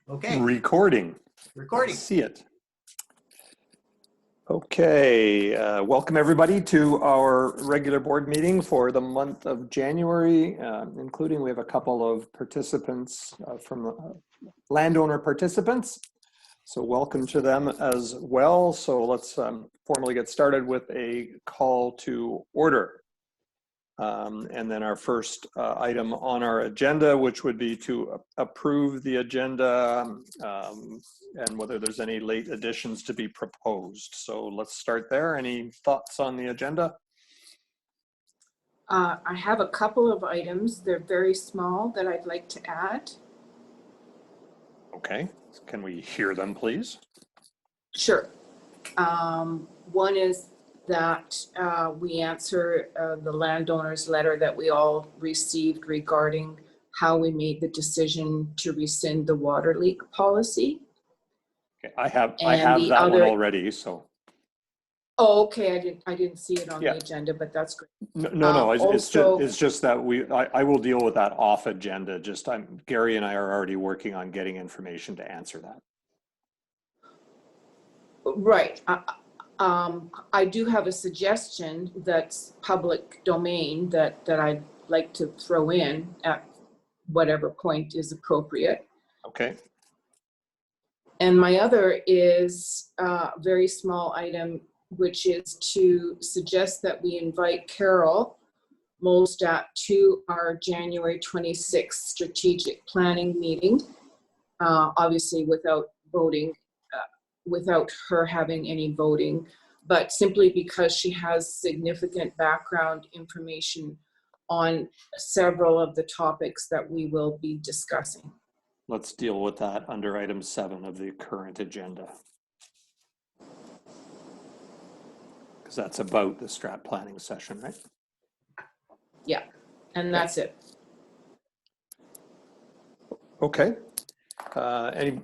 Okay, Recording. recording. See it. Okay, welcome everybody to our regular board meeting for the month of January, including we have a couple of participants from landowner participants. So welcome to them as well. So let's formally get started with a call to order. And then our first item on our agenda, which would be to approve the agenda and whether there's any late additions to be proposed. So let's start there. Any thoughts on the agenda? I have a couple of items. They're very small that I'd like to add. Okay, can we hear them, please? Sure. One is that we answer the landowner's letter that we all received regarding how we made the decision to rescind the water leak policy. Okay, I have the that other one already, so. Oh, okay. I didn't see it on Yeah. the agenda, but that's great. No, Also, it's just that I will deal with that off agenda. Just Gary and I are already working on getting information to answer that. right. I do have a suggestion that's public domain that I'd like to throw in at whatever point is appropriate. Okay. And my other is a very small item, which is to suggest that we invite Carol Molstat to our January 26th strategic planning meeting, obviously without voting, without her having any voting, but simply because she has significant background information on several of the topics that we will be discussing. Let's deal with that under item 7 of the current agenda. Because that's about the strat planning session, right? Yeah, and that's it. Okay. Any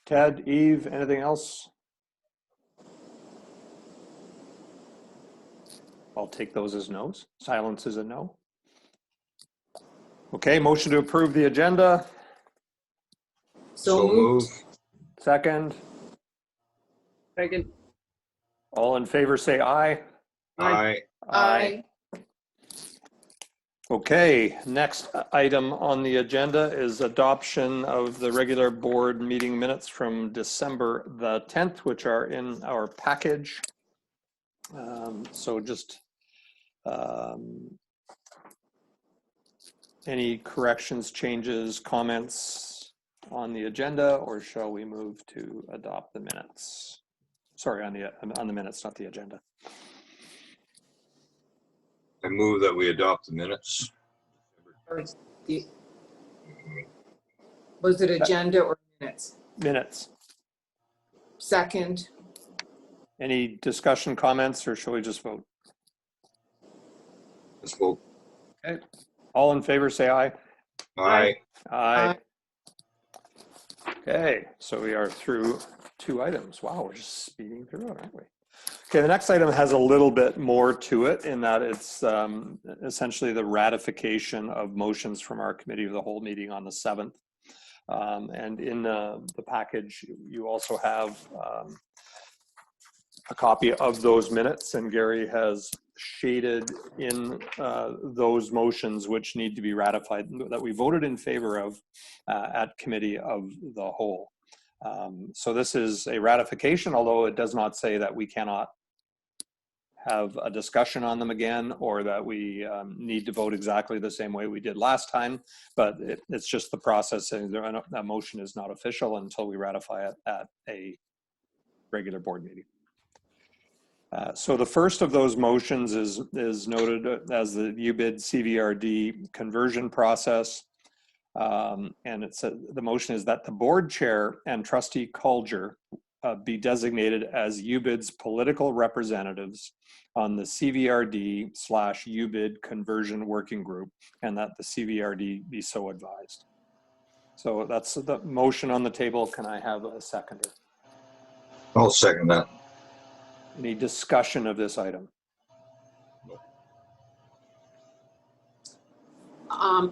Ted, Eve, anything else? I'll take those as no's. Silence is a no. Okay, motion to approve the agenda. So moved. Second. Second. All in favor say aye. Aye. Aye. Okay, next item on the agenda is adoption of the regular board meeting minutes from December the 10th, which are in our package. So just any corrections, changes, comments on the agenda, or shall we move to adopt the minutes? Sorry, on the minutes, not the agenda. I move that we adopt the minutes. Was it agenda or minutes? Minutes. Second. Any discussion, comments, or shall we just vote? Let's vote. Okay. All in favor say aye. Aye. Aye. Okay, so we are through 2 items. Wow, we're just speeding through it, aren't we? Okay, the next item has a little bit more to it in that it's essentially the ratification of motions from our committee of the whole meeting on the 7th. And in the package, you also have a copy of those minutes, and Gary has shaded in those motions which need to be ratified that we voted in favor of at committee of the whole. So this is a ratification, although it does not say that we cannot have a discussion on them again, or that we need to vote exactly the same way we did last time, but it's just the process, and that motion is not official until we ratify it at a regular board meeting. So the first of those motions is noted as the UBID CVRD conversion process. And it said the motion is that the board chair and trustee Culger be designated as UBID's political representatives on the CVRD/UBID conversion working group, and that the CVRD be so advised. So that's the motion on the table. Can I have a seconder? I'll second that. Any discussion of this item?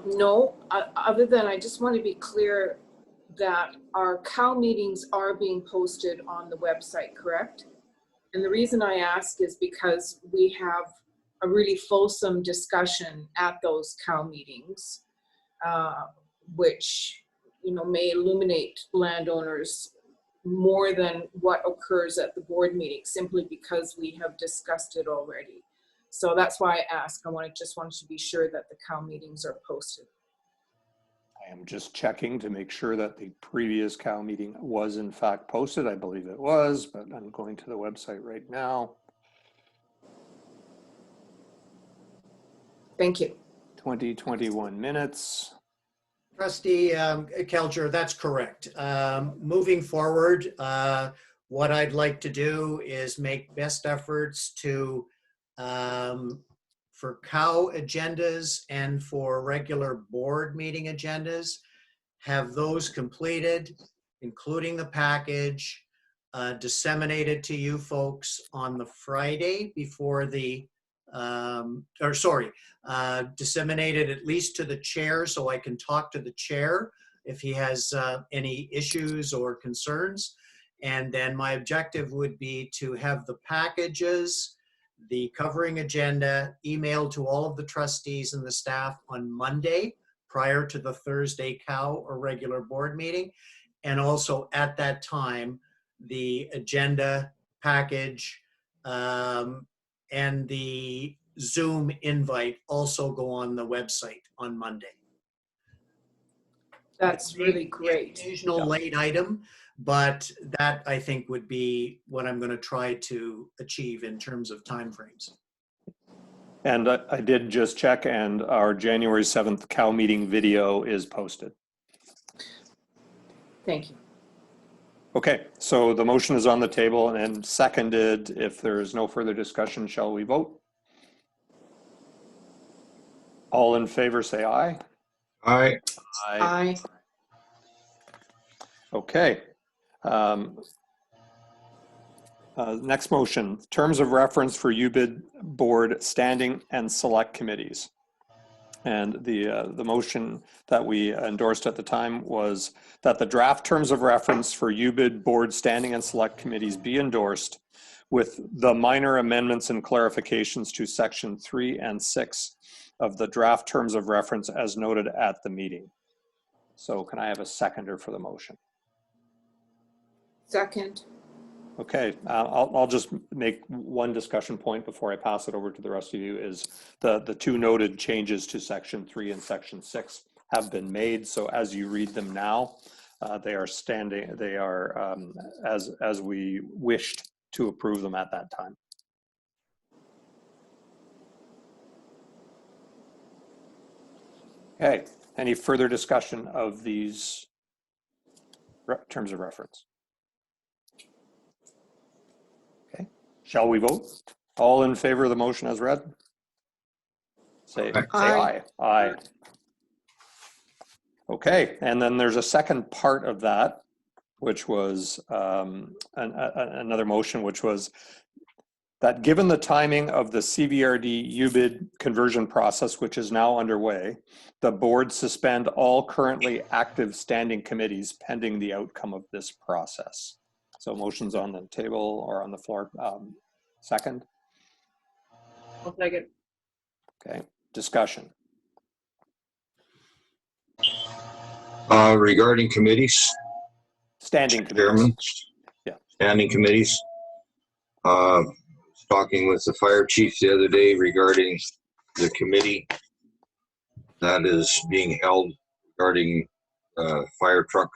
No, other than I just want to be clear that our COW meetings are being posted on the website, correct? And the reason I ask is because we have a really fulsome discussion at those COW meetings, which, you know, may illuminate landowners more than what occurs at the board meeting, simply because we have discussed it already. So that's why I ask. Just wanted to be sure that the COW meetings are posted. I am just checking to make sure that the previous COW meeting was in fact posted. I believe it was, but I'm going to the website right now. Thank you. 2021 minutes. Trustee Kelcher, that's correct. Moving forward, what I'd like to do is make best efforts to, for COW agendas and for regular board meeting agendas, have those completed, including the package, disseminated to you folks on the Friday before the, disseminated at least to the chair so I can talk to the chair if he has any issues or concerns. And then my objective would be to have the packages, the covering agenda emailed to all of the trustees and the staff on Monday prior to the Thursday COW or regular board meeting. And also at that time, the agenda package and the Zoom invite also go on the website on Monday. That's really great. Occasional late item, but that I think would be what I'm going to try to achieve in terms of timeframes. And I did just check, and our January 7th COW meeting video is posted. Thank you. Okay, so the motion is on the table and seconded. If there is no further discussion, shall we vote? All in favor, say aye. Aye. Aye. Okay. Next motion, terms of reference for UBID board standing and select committees. And the motion that we endorsed at the time was that the draft terms of reference for UBID board standing and select committees be endorsed with the minor amendments and clarifications to section 3 and 6 of the draft terms of reference as noted at the meeting. So can I have a seconder for the motion? Second. Okay, I'll just make one discussion point before I pass it over to the rest of you. Is the two noted changes to section 3 and section 6 have been made. So as you read them now, they are standing. They are as we wished to approve them at that time. Okay. Any further discussion of these terms of reference? Shall we vote? All in favor of the motion as read? Say aye. Aye. Okay, and then there's a second part of that, which was another motion, which was that given the timing of the CVRD UBID conversion process, which is now underway, the board suspend all currently active standing committees pending the outcome of this process. So motions on the table or on the floor. Second? I'll second. Okay, discussion. Regarding committees, Standing committees. Chairman. Yeah. Standing committees. Talking with the fire chief the other day regarding the committee that is being held regarding fire truck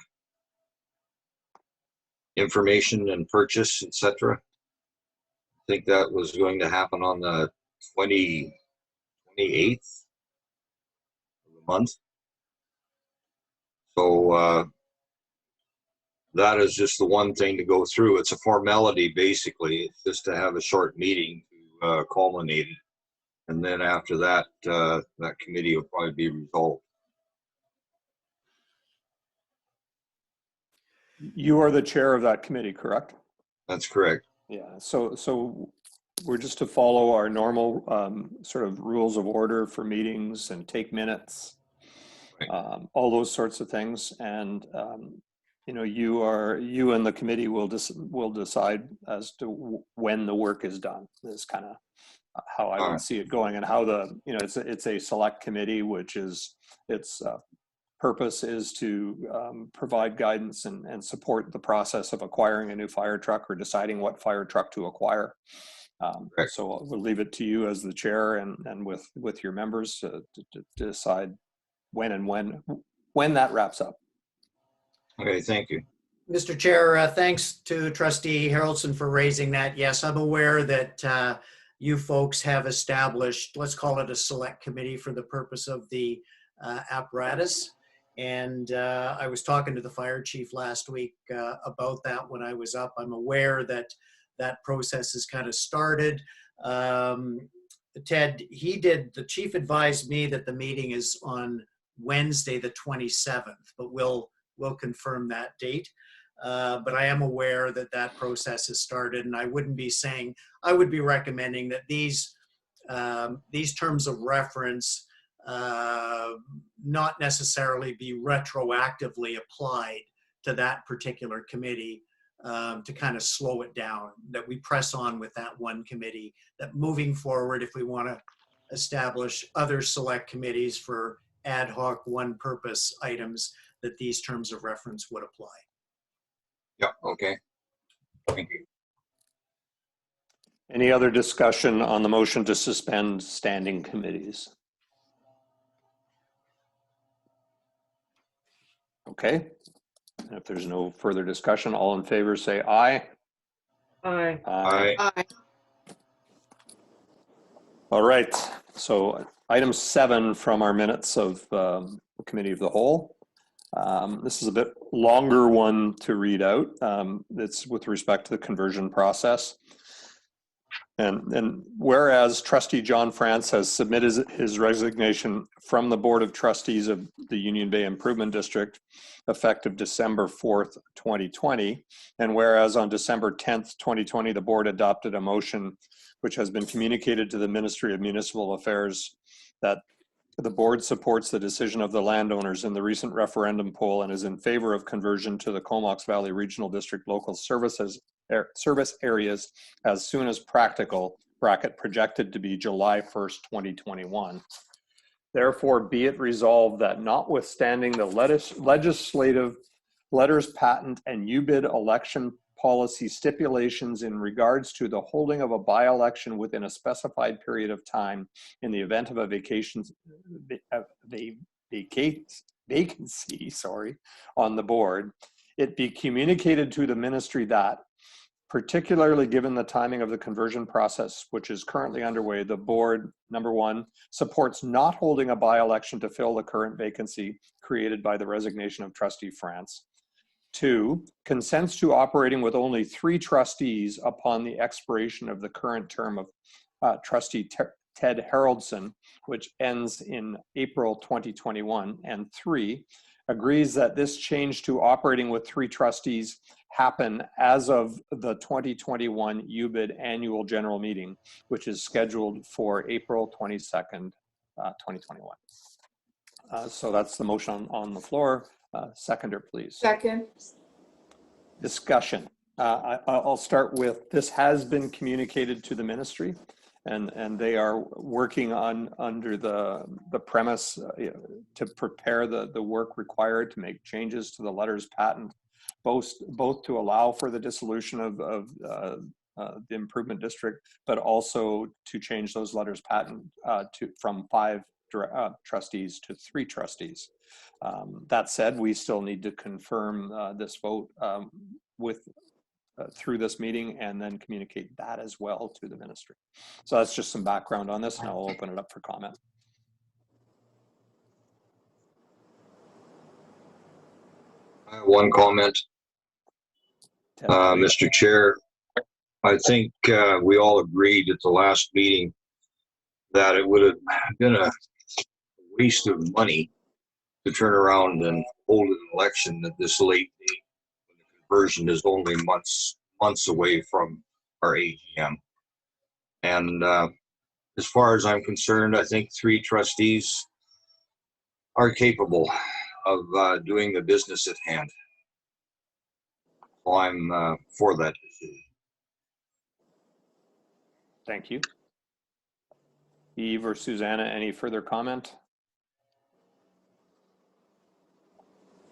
information and purchase, etc. I think that was going to happen on the 28th of the month. So that is just the one thing to go through. It's a formality, basically. It's just to have a short meeting to culminate it. And then after that, that committee will probably be resolved. You are the chair of that committee, correct? That's correct. Yeah, so we're just to follow our normal sort of rules of order for meetings and take minutes, Right. all those sorts of things. And you and the committee will decide as to when the work is done. Is kind of how I would see it going, and how it's a select committee, which is its purpose is to provide guidance and support the process of acquiring a new fire truck or deciding what fire truck to acquire. So we'll leave it to you as the chair and with your members to decide when that wraps up. Okay, thank you. Mr. Chair, thanks to Trustee Haroldson for raising that. Yes, I'm aware that you folks have established, let's call it a select committee for the purpose of the apparatus. And I was talking to the fire chief last week about that when I was up. I'm aware that that process has kind of started. Ted, the chief advised me that the meeting is on Wednesday, the 27th, but we'll confirm that date. But I am aware that that process has started, and I would be recommending that these terms of reference not necessarily be retroactively applied to that particular committee, to kind of slow it down, that we press on with that one committee, that moving forward, if we want to establish other select committees for ad hoc one purpose items, that these terms of reference would apply. Yeah, okay. Thank you. Any other discussion on the motion to suspend standing committees? Okay. If there's no further discussion, all in favor say aye. Aye. Aye. Aye. All right. So item 7 from our minutes of the Committee of the Whole. This is a bit longer one to read out. It's with respect to the conversion process. And whereas Trustee John France has submitted his resignation from the Board of Trustees of the Union Bay Improvement District effective December 4th, 2020, and whereas on December 10th, 2020, the board adopted a motion which has been communicated to the Ministry of Municipal Affairs that the board supports the decision of the landowners in the recent referendum poll and is in favor of conversion to the Comox Valley Regional District local service areas as soon as practical, projected to be July 1st, 2021. Therefore, be it resolved that notwithstanding the legislative letters patent and UBID election policy stipulations in regards to the holding of a by-election within a specified period of time in the event of a vacancy on the board, it be communicated to the ministry that, particularly given the timing of the conversion process, which is currently underway, the board, number 1, supports not holding a by-election to fill the current vacancy created by the resignation of Trustee France. 2, consents to operating with only 3 trustees upon the expiration of the current term of Trustee Ted Haroldson, which ends in April 2021. And 3, agrees that this change to operating with 3 trustees happen as of the 2021 UBID annual general meeting, which is scheduled for April 22nd, 2021. So that's the motion on the floor. Seconder, please. Second. Discussion. I'll start with, this has been communicated to the ministry, and they are working under the premise to prepare the work required to make changes to the letters patent, both to allow for the dissolution of the improvement district, but also to change those letters patent from 5 trustees to 3 trustees. That said, we still need to confirm this vote through this meeting and then communicate that as well to the ministry. So that's just some background on this, and I'll open it up for comment. I have one comment. Mr. Chair, I think we all agreed at the last meeting that it would have been a waste of money to turn around and hold an election at this late date when the conversion is only months away from our AGM. And as far as I'm concerned, I think 3 trustees are capable of doing the business at hand. So I'm for that decision. Thank you. Eve or Susanna, any further comment?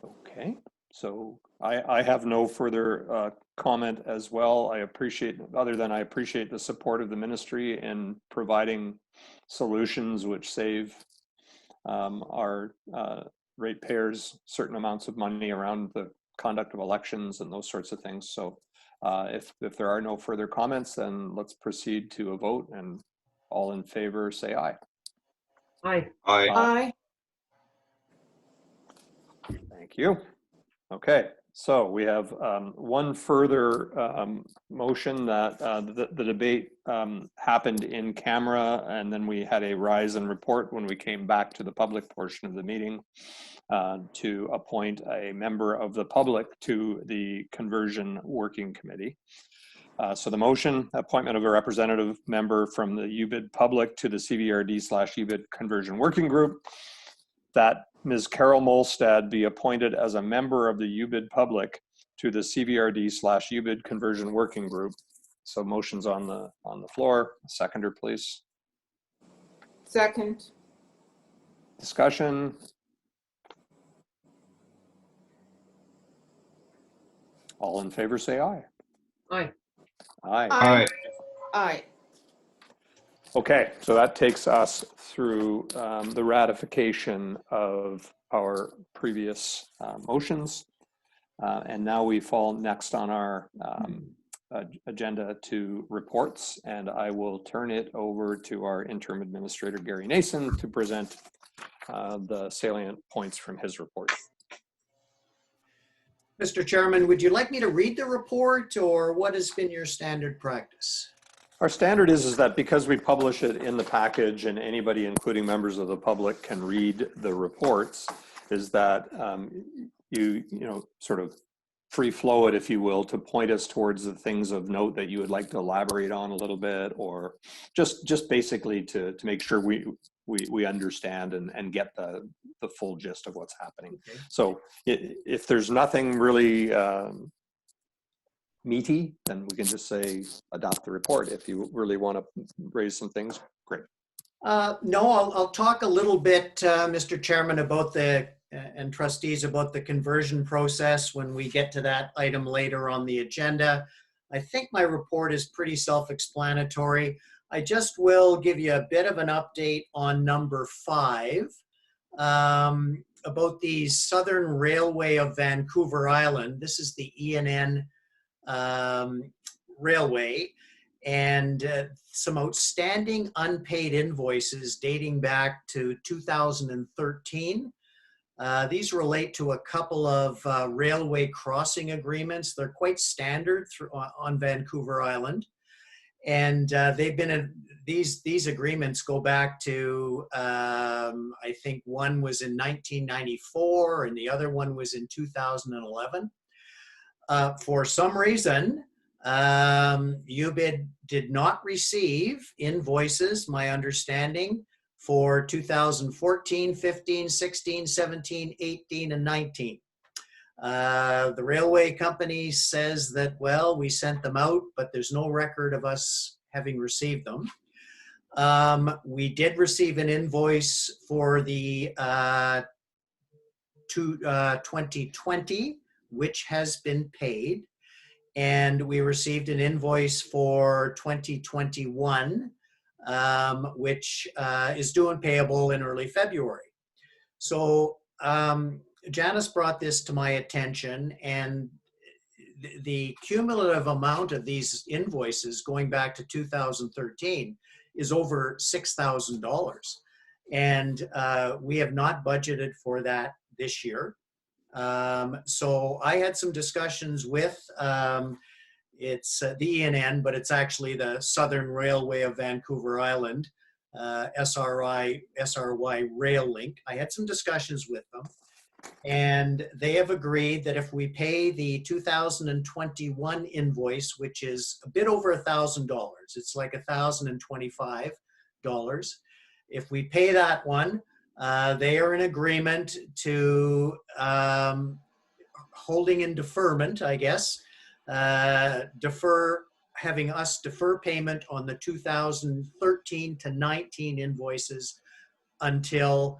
Okay, so I have no further comment as well. I appreciate the support of the ministry in providing solutions which save our ratepayers certain amounts of money around the conduct of elections and those sorts of things. So if there are no further comments, then let's proceed to a vote, and all in favor say aye. Aye. Aye. Thank you. Okay, so we have one further motion that the debate happened in camera, and then we had a rise and report when we came back to the public portion of the meeting to appoint a member of the public to the Conversion Working Committee. So the motion, appointment of a representative member from the UBID public to the CVRD/UBID Conversion Working Group, that Ms. Carol Molstad be appointed as a member of the UBID public to the CVRD/UBID Conversion Working Group. So motion's on the floor. Seconder, please. Second. Discussion. All in favor say aye. Aye. Aye. Aye. Aye. Okay, so that takes us through the ratification of our previous motions. And now we fall next on our agenda to reports, and I will turn it over to our interim administrator, Gary Nason, to present the salient points from his report. Mr. Chairman, would you like me to read the report, or what has been your standard practice? Our standard is that because we publish it in the package and anybody, including members of the public, can read the reports, is that you sort of free flow it, if you will, to point us towards the things of note that you would like to elaborate on a little bit, or just basically to make sure we understand and get the full gist of what's happening. Okay. So if there's nothing really meaty, then we can just say adopt the report. If you really want to raise some things, great. No, I'll talk a little bit, Mr. Chairman, about and trustees, about the conversion process when we get to that item later on the agenda. I think my report is pretty self-explanatory. I just will give you a bit of an update on number 5 about the Southern Railway of Vancouver Island. This is the ENN Railway, and some outstanding unpaid invoices dating back to 2013. These relate to a couple of railway crossing agreements. They're quite standard on Vancouver Island. And they've been these agreements go back to I think one was in 1994 and the other one was in 2011. For some reason, UBID did not receive invoices, my understanding, for 2014, 15, 16, 17, 18, and 19. The railway company says that, well, we sent them out, but there's no record of us having received them. We did receive an invoice for the 2020, which has been paid. And we received an invoice for 2021, which is due and payable in early February. So Janice brought this to my attention, and the cumulative amount of these invoices going back to 2013 is over $6,000. And we have not budgeted for that this year. So I had some discussions with, it's the ENN, but it's actually the Southern Railway of Vancouver Island, SRY Rail Link. I had some discussions with them, and they have agreed that if we pay the 2021 invoice, which is a bit over $1,000, it's like $1,025. If we pay that one, they are in agreement to holding in deferment, I guess, having us defer payment on the 2013 to 19 invoices until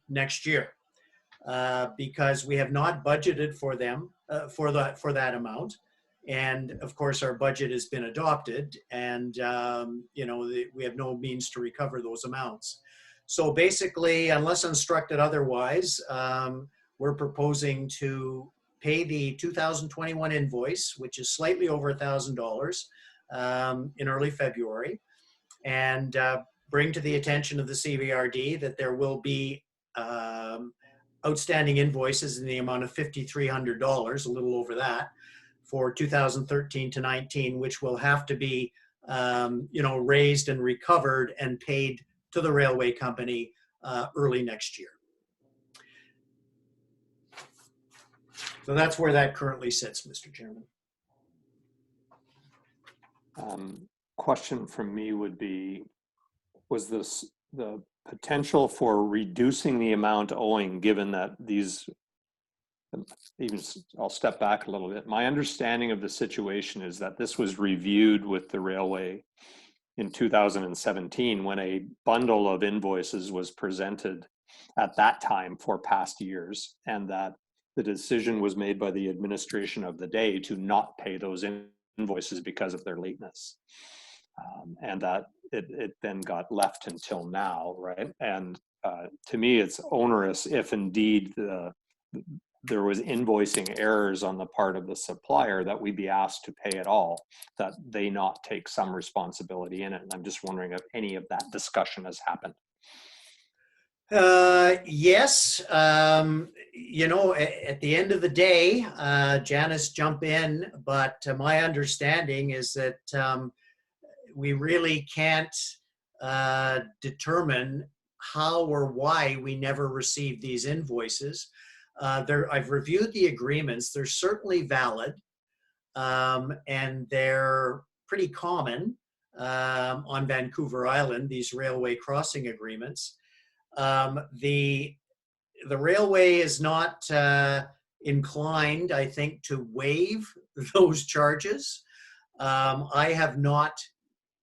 next year, because we have not budgeted for them for that amount. And of course, our budget has been adopted, and we have no means to recover those amounts. So basically, unless instructed otherwise, we're proposing to pay the 2021 invoice, which is slightly over $1,000, in early February, and bring to the attention of the CVRD that there will be outstanding invoices in the amount of $5,300, a little over that, for 2013 to 19, which will have to be raised and recovered and paid to the railway company early next year. So that's where that currently sits, Mr. Chairman. Question from me would be, was this the potential for reducing the amount owing, given that these, even I'll step back a little bit. My understanding of the situation is that this was reviewed with the railway in 2017 when a bundle of invoices was presented at that time for past years, and that the decision was made by the administration of the day to not pay those invoices because of their lateness. And that it then got left until now, right? And to me, it's onerous if indeed there was invoicing errors on the part of the supplier that we be asked to pay it all, that they not take some responsibility in it. And I'm just wondering if any of that discussion has happened. Yes. At the end of the day, Janice, jump in, but my understanding is that we really can't determine how or why we never received these invoices. I've reviewed the agreements. They're certainly valid, and they're pretty common on Vancouver Island, these railway crossing agreements. The railway is not inclined, I think, to waive those charges. I have not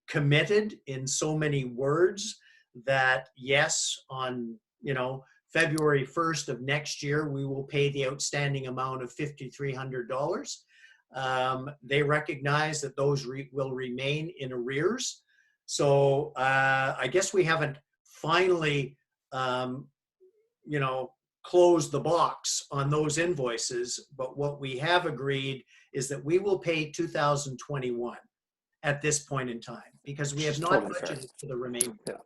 committed in so many words that yes, on February 1st of next year, we will pay the outstanding amount of $5,300. They recognize that those will remain in arrears. So I guess we haven't finally closed the box on those invoices, but what we have agreed is that we will pay 2021 at this point in time, because we have not Totally budgeted for the remainder. Yeah.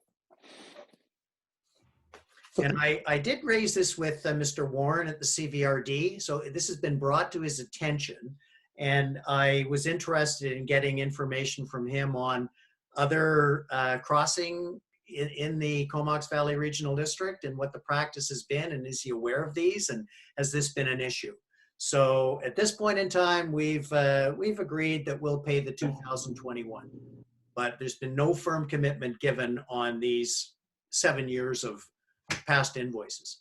And I did raise this with Mr. Warren at the CVRD, so this has been brought to his attention, and I was interested in getting information from him on other crossing in the Comox Valley Regional District and what the practice has been, and is he aware of these, and has this been an issue? So at this point in time, we've agreed that we'll pay the 2021, but there's been no firm commitment given on these 7 years of past invoices.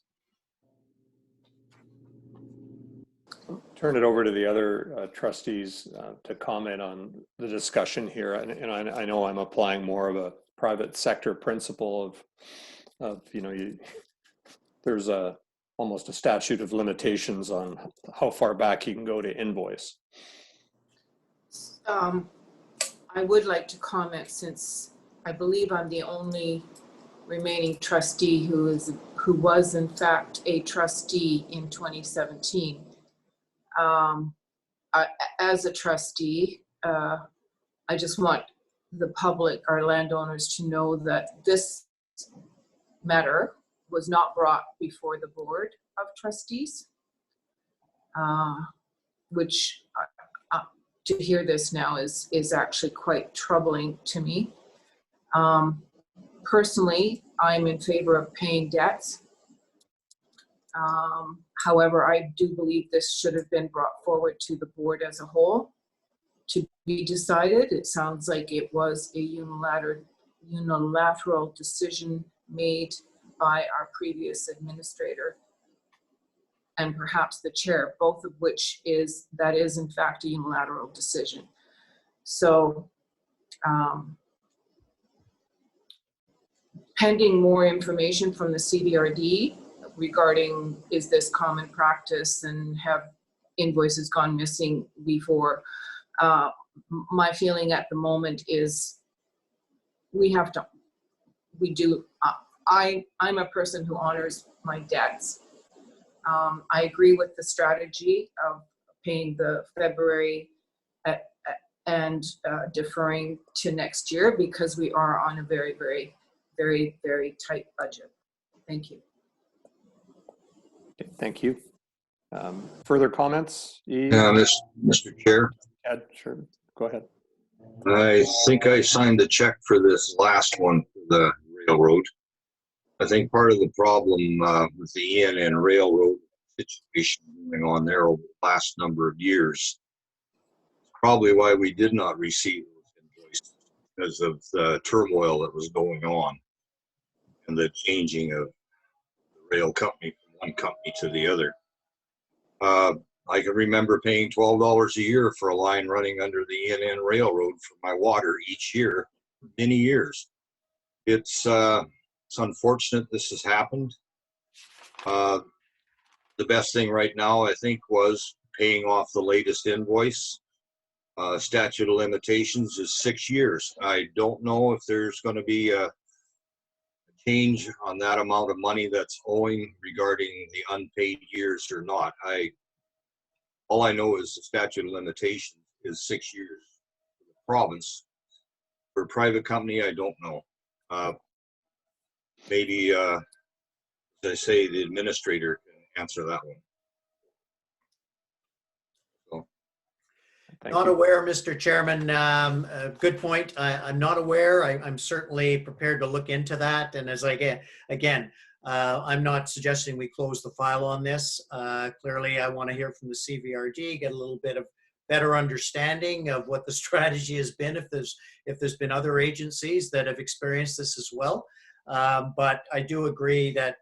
Turn it over to the other trustees to comment on the discussion here. And I know I'm applying more of a private sector principle of there's almost a statute of limitations on how far back you can go to invoice. I would like to comment, since I believe I'm the only remaining trustee who was in fact a trustee in 2017. As a trustee, I just want the public, our landowners, to know that this matter was not brought before the Board of Trustees, which to hear this now is actually quite troubling to me. Personally, I'm in favor of paying debts. However, I do believe this should have been brought forward to the board as a whole to be decided. It sounds like it was a unilateral decision made by our previous administrator. and perhaps the chair, both of which that is in fact a unilateral decision. So pending more information from the CVRD regarding is this common practice and have invoices gone missing before, my feeling at the moment is I'm a person who honors my debts. I agree with the strategy of paying the February and deferring to next year because we are on a very, very, very, very tight budget. Thank you. Okay, thank you. Further comments? Eve? Mr. Chair, Ed, sure. Go ahead. I think I signed a check for this last one for the railroad. I think part of the problem with the ENN Railroad situation going on there over the last number of years, probably why we did not receive those invoices because of the turmoil that was going on and the changing of the rail company from one company to the other. I can remember paying $12 a year for a line running under the ENN Railroad for my water each year, for many years. It's unfortunate this has happened. The best thing right now, I think, was paying off the latest invoice. Statute of limitations is 6 years. I don't know if there's going to be a change on that amount of money that's owing regarding the unpaid years or not. All I know is the statute of limitations is 6 years for the province. For a private company, I don't know. Maybe, as I say, the administrator can answer that one. So. Thank Not you. aware, Mr. Chairman. Good point. I'm not aware. I'm certainly prepared to look into that. And as again, I'm not suggesting we close the file on this. Clearly, I want to hear from the CVRD, get a little bit of better understanding of what the strategy has been, if there's been other agencies that have experienced this as well. But I do agree that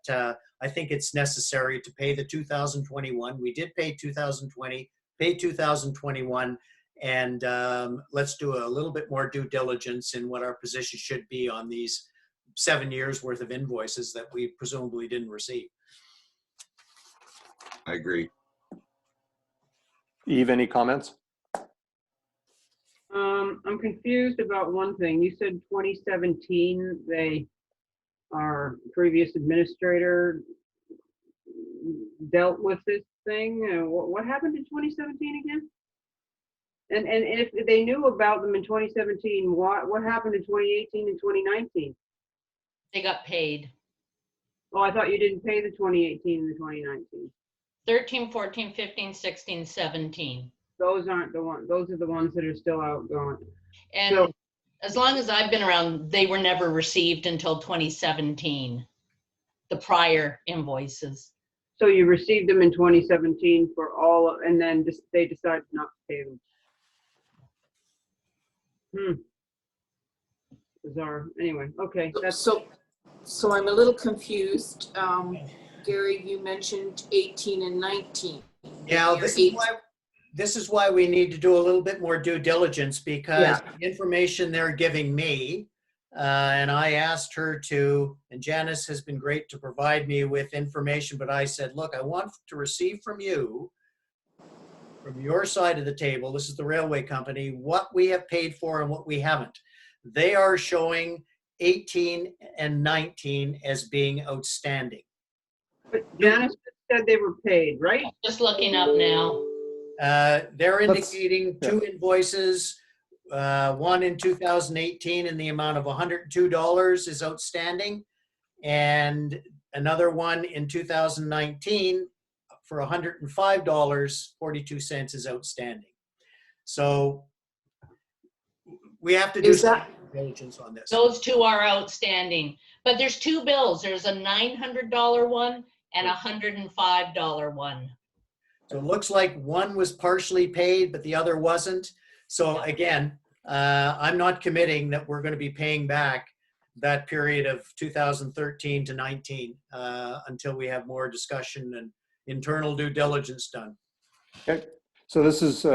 I think it's necessary to pay the 2021. We did pay 2020, pay 2021, and let's do a little bit more due diligence in what our position should be on these 7 years worth of invoices that we presumably didn't receive. I agree. Eve, any comments? I'm confused about one thing. You said 2017, our previous administrator dealt with this thing. What happened in 2017 again? And if they knew about them in 2017, what happened in 2018 and 2019? They got paid. Oh, I thought you didn't pay the 2018 and the 2019. 13, 14, 15, 16, 17. Those aren't the ones. Those are the ones that are still outgoing. And So- as long as I've been around, they were never received until 2017, the prior invoices. So you received them in 2017 for all, and then they decided not to pay them. Bizarre. Anyway, okay. That's So I'm a little confused. Gary, you mentioned 18 and 19. Yeah, this is why we need to do a little bit more due diligence, because the information they're giving me, and I asked her to, and Janice has been great to provide me with information, but I said, look, I want to receive from you, from your side of the table, this is the railway company, what we have paid for and what we haven't. They are showing 18 and 19 as being outstanding. But Janice said they were paid, right? Just looking up now. They're indicating two invoices, one in 2018 in the amount of $102 is outstanding, and another one in 2019 for $105.42 is outstanding. So we have to do some diligence on this. Those two are outstanding, but there's two bills. There's a $900 one and a $105 one. So it looks like one was partially paid, but the other wasn't. So again, I'm not committing that we're going to be paying back that period of 2013 to 19 until we have more discussion and internal due diligence done. Okay, so this is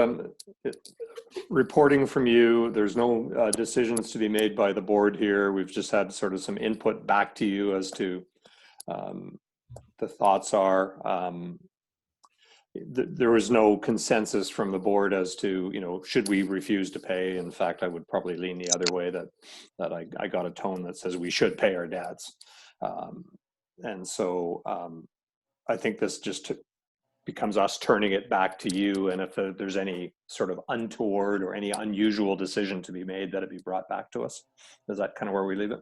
reporting from you. There's no decisions to be made by the board here. We've just had sort of some input back to you as to the thoughts are. There was no consensus from the board as to, you know, should we refuse to pay? In fact, I would probably lean the other way, that I got a tone that says we should pay our debts. And so I think this just becomes us turning it back to you. And if there's any sort of untoward or any unusual decision to be made, that it be brought back to us. Is that kind of where we leave it?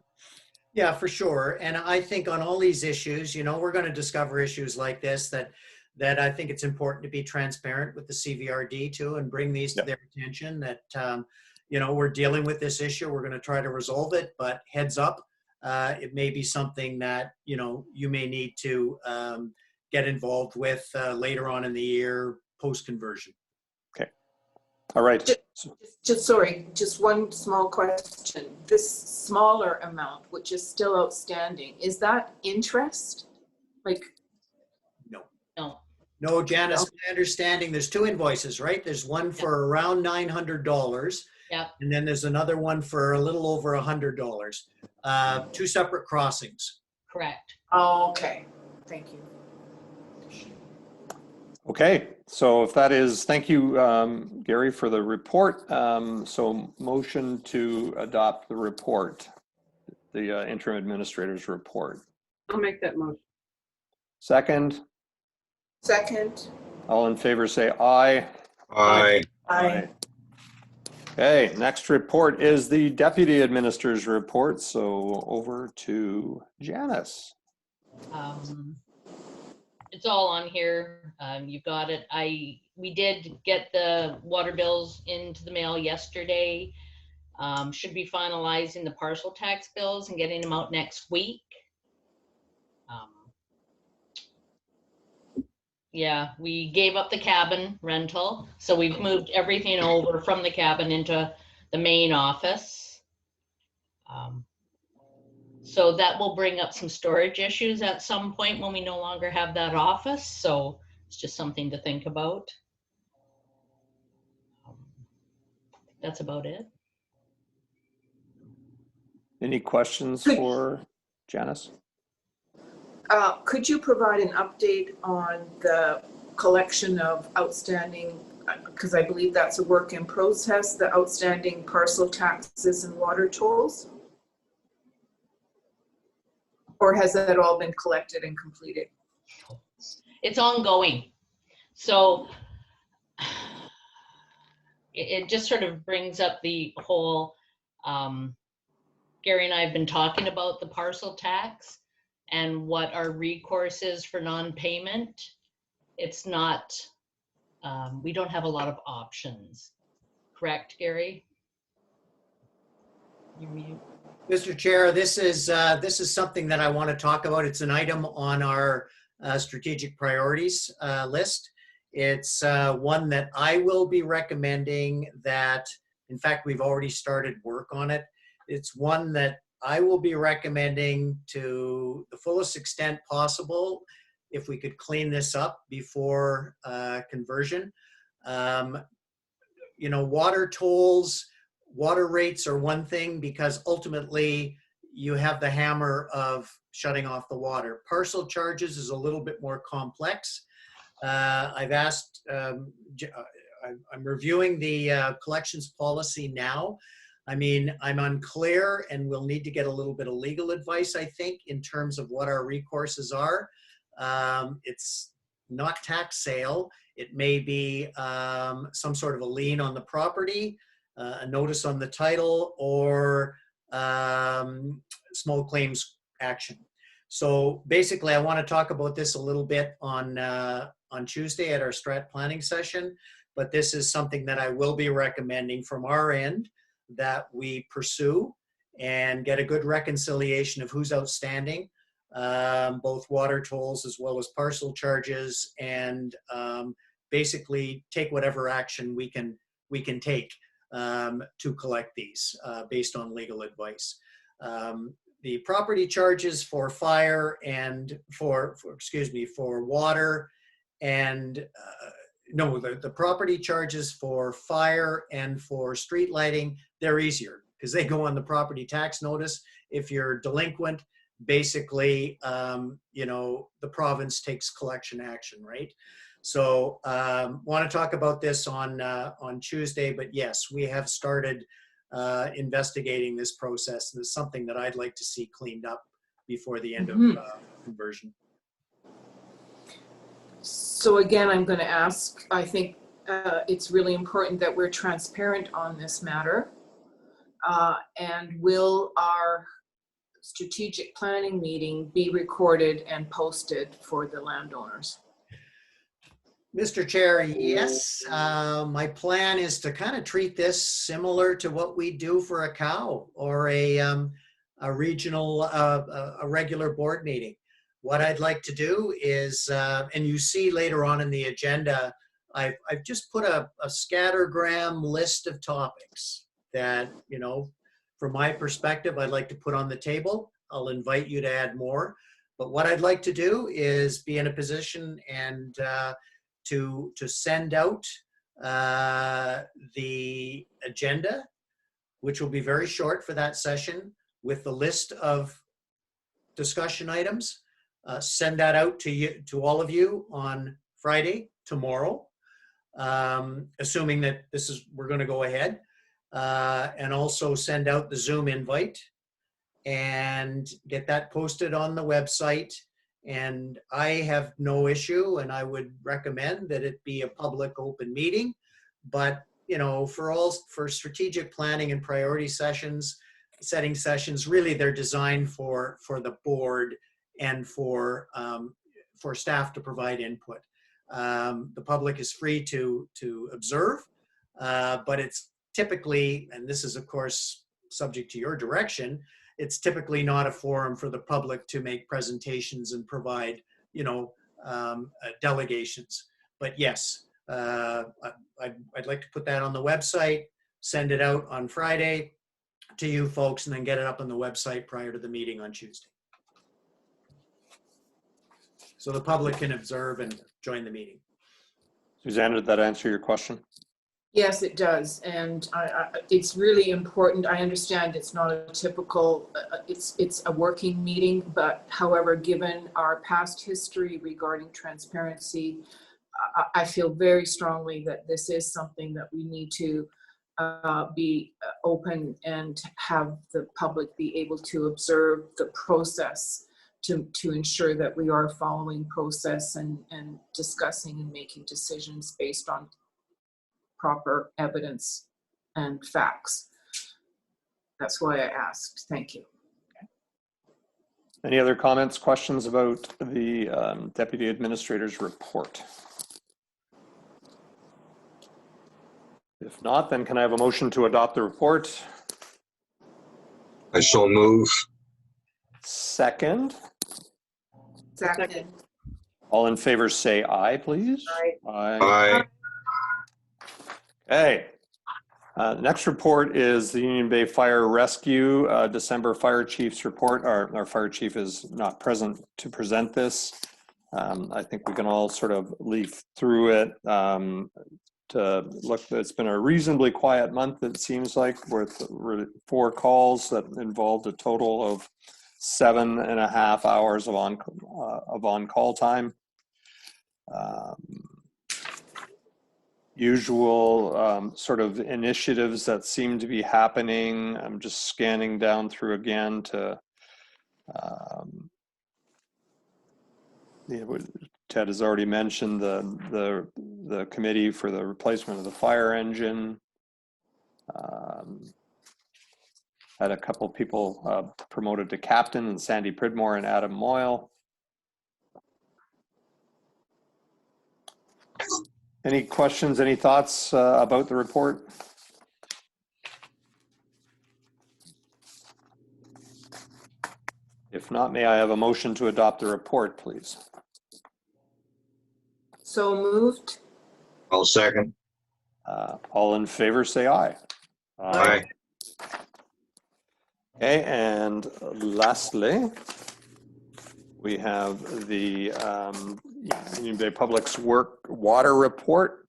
Yeah, for sure. And I think on all these issues, you know, we're going to discover issues like this that I think it's important to be transparent with the CVRD too, and bring these to their attention that, you know, we're dealing with this issue. We're going to try to resolve it, but heads up, it may be something that, you know, you may need to get involved with later on in the year post-conversion. Okay. All right. Just one small question. This smaller amount, which is still outstanding, is that interest? Like, No, Janice, my understanding, there's two invoices, right? There's one for around $900. Yeah. And then there's another one for a little over $100. Two separate crossings. Correct. oh, okay, thank you. Okay, so if that is, thank you, Gary, for the report. So motion to adopt the report, the interim administrator's report. I'll make that motion. Second, Second. all in favor say aye. Aye. Aye. Okay, next report is the deputy administrator's report. So over to Janice. It's all on here. You got it. We did get the water bills into the mail yesterday. Should be finalizing the parcel tax bills and getting them out next week. Yeah, we gave up the cabin rental, so we've moved everything over from the cabin into the main office. So that will bring up some storage issues at some point when we no longer have that office. So it's just something to think about. That's about it. Any questions for Janice? Could you provide an update on the collection of outstanding, because I believe that's a work in process, the outstanding parcel taxes and water tolls? Or has that all been collected and completed? It's ongoing. So it just sort of brings up the whole, Gary and I have been talking about the parcel tax and what our recourse is for non-payment. It's not, we don't have a lot of options. Correct, Gary? You're mute. Mr. Chair, this is something that I want to talk about. It's an item on our strategic priorities list. It's one that I will be recommending that, in fact, we've already started work on it. It's one that I will be recommending to the fullest extent possible if we could clean this up before conversion. You know, water tolls, water rates are one thing because ultimately you have the hammer of shutting off the water. Parcel charges is a little bit more complex. I've asked, I'm reviewing the collections policy now. I mean, I'm unclear and we'll need to get a little bit of legal advice, I think, in terms of what our recourses are. It's not tax sale. It may be some sort of a lien on the property, a notice on the title, or small claims action. So basically, I want to talk about this a little bit on Tuesday at our strat planning session, but this is something that I will be recommending from our end that we pursue and get a good reconciliation of who's outstanding, both water tolls as well as parcel charges, and basically take whatever action we can take to collect these based on legal advice. The property charges for fire and for water And no, the property charges for fire and for street lighting, they're easier because they go on the property tax notice. If you're delinquent, basically, the province takes collection action, right? So want to talk about this on Tuesday, but yes, we have started investigating this process. And it's something that I'd like to see cleaned up before the end of conversion. So again, I'm going to ask, I think it's really important that we're transparent on this matter. And will our strategic planning meeting be recorded and posted for the landowners? Mr. Chair, yes, my plan is to kind of treat this similar to what we do for a cow or a regional, a regular board meeting. What I'd like to do is, and you see later on in the agenda, I've just put a scattergram list of topics that, from my perspective, I'd like to put on the table. I'll invite you to add more. But what I'd like to do is be in a position and to send out the agenda, which will be very short for that session, with the list of discussion items. Send that out to all of you on Friday, tomorrow, assuming that we're going to go ahead, and also send out the Zoom invite and get that posted on the website. And I have no issue, and I would recommend that it be a public open meeting. But for strategic planning and priority setting sessions, really they're designed for the board and for staff to provide input. The public is free to observe, but it's typically, and this is of course subject to your direction, it's typically not a forum for the public to make presentations and provide, delegations. But yes, I'd like to put that on the website, send it out on Friday to you folks, and then get it up on the website prior to the meeting on Tuesday. So the public can observe and join the meeting. Suzanne, did that answer your question? Yes, it does. And it's really important. I understand it's not a typical, it's a working meeting, but however, given our past history regarding transparency, I feel very strongly that this is something that we need to be open and have the public be able to observe the process to ensure that we are following process and discussing and making decisions based on proper evidence and facts. That's why I asked. Thank you. Any other comments, questions about the Deputy Administrator's report? If not, then can I have a motion to adopt the report? I so move. Second. Second. All in favor say aye, please. Aye. Aye. Okay. Next report is the Union Bay Fire Rescue December Fire Chief's report. Our fire chief is not present to present this. I think we can all sort of leaf through it. It's been a reasonably quiet month, it seems like, with 4 calls that involved a total of 7.5 hours of on-call time. Usual sort of initiatives that seem to be happening. I'm just scanning down through again to Ted has already mentioned the committee for the replacement of the fire engine. Had a couple people promoted to captain, and Sandy Pridmore and Adam Moyle. Any questions, any thoughts about the report? If not, may I have a motion to adopt the report, please? So moved. I'll second. All in favor, say aye. Aye. Okay, and lastly, we have the yeah, Union Bay Public's work water report.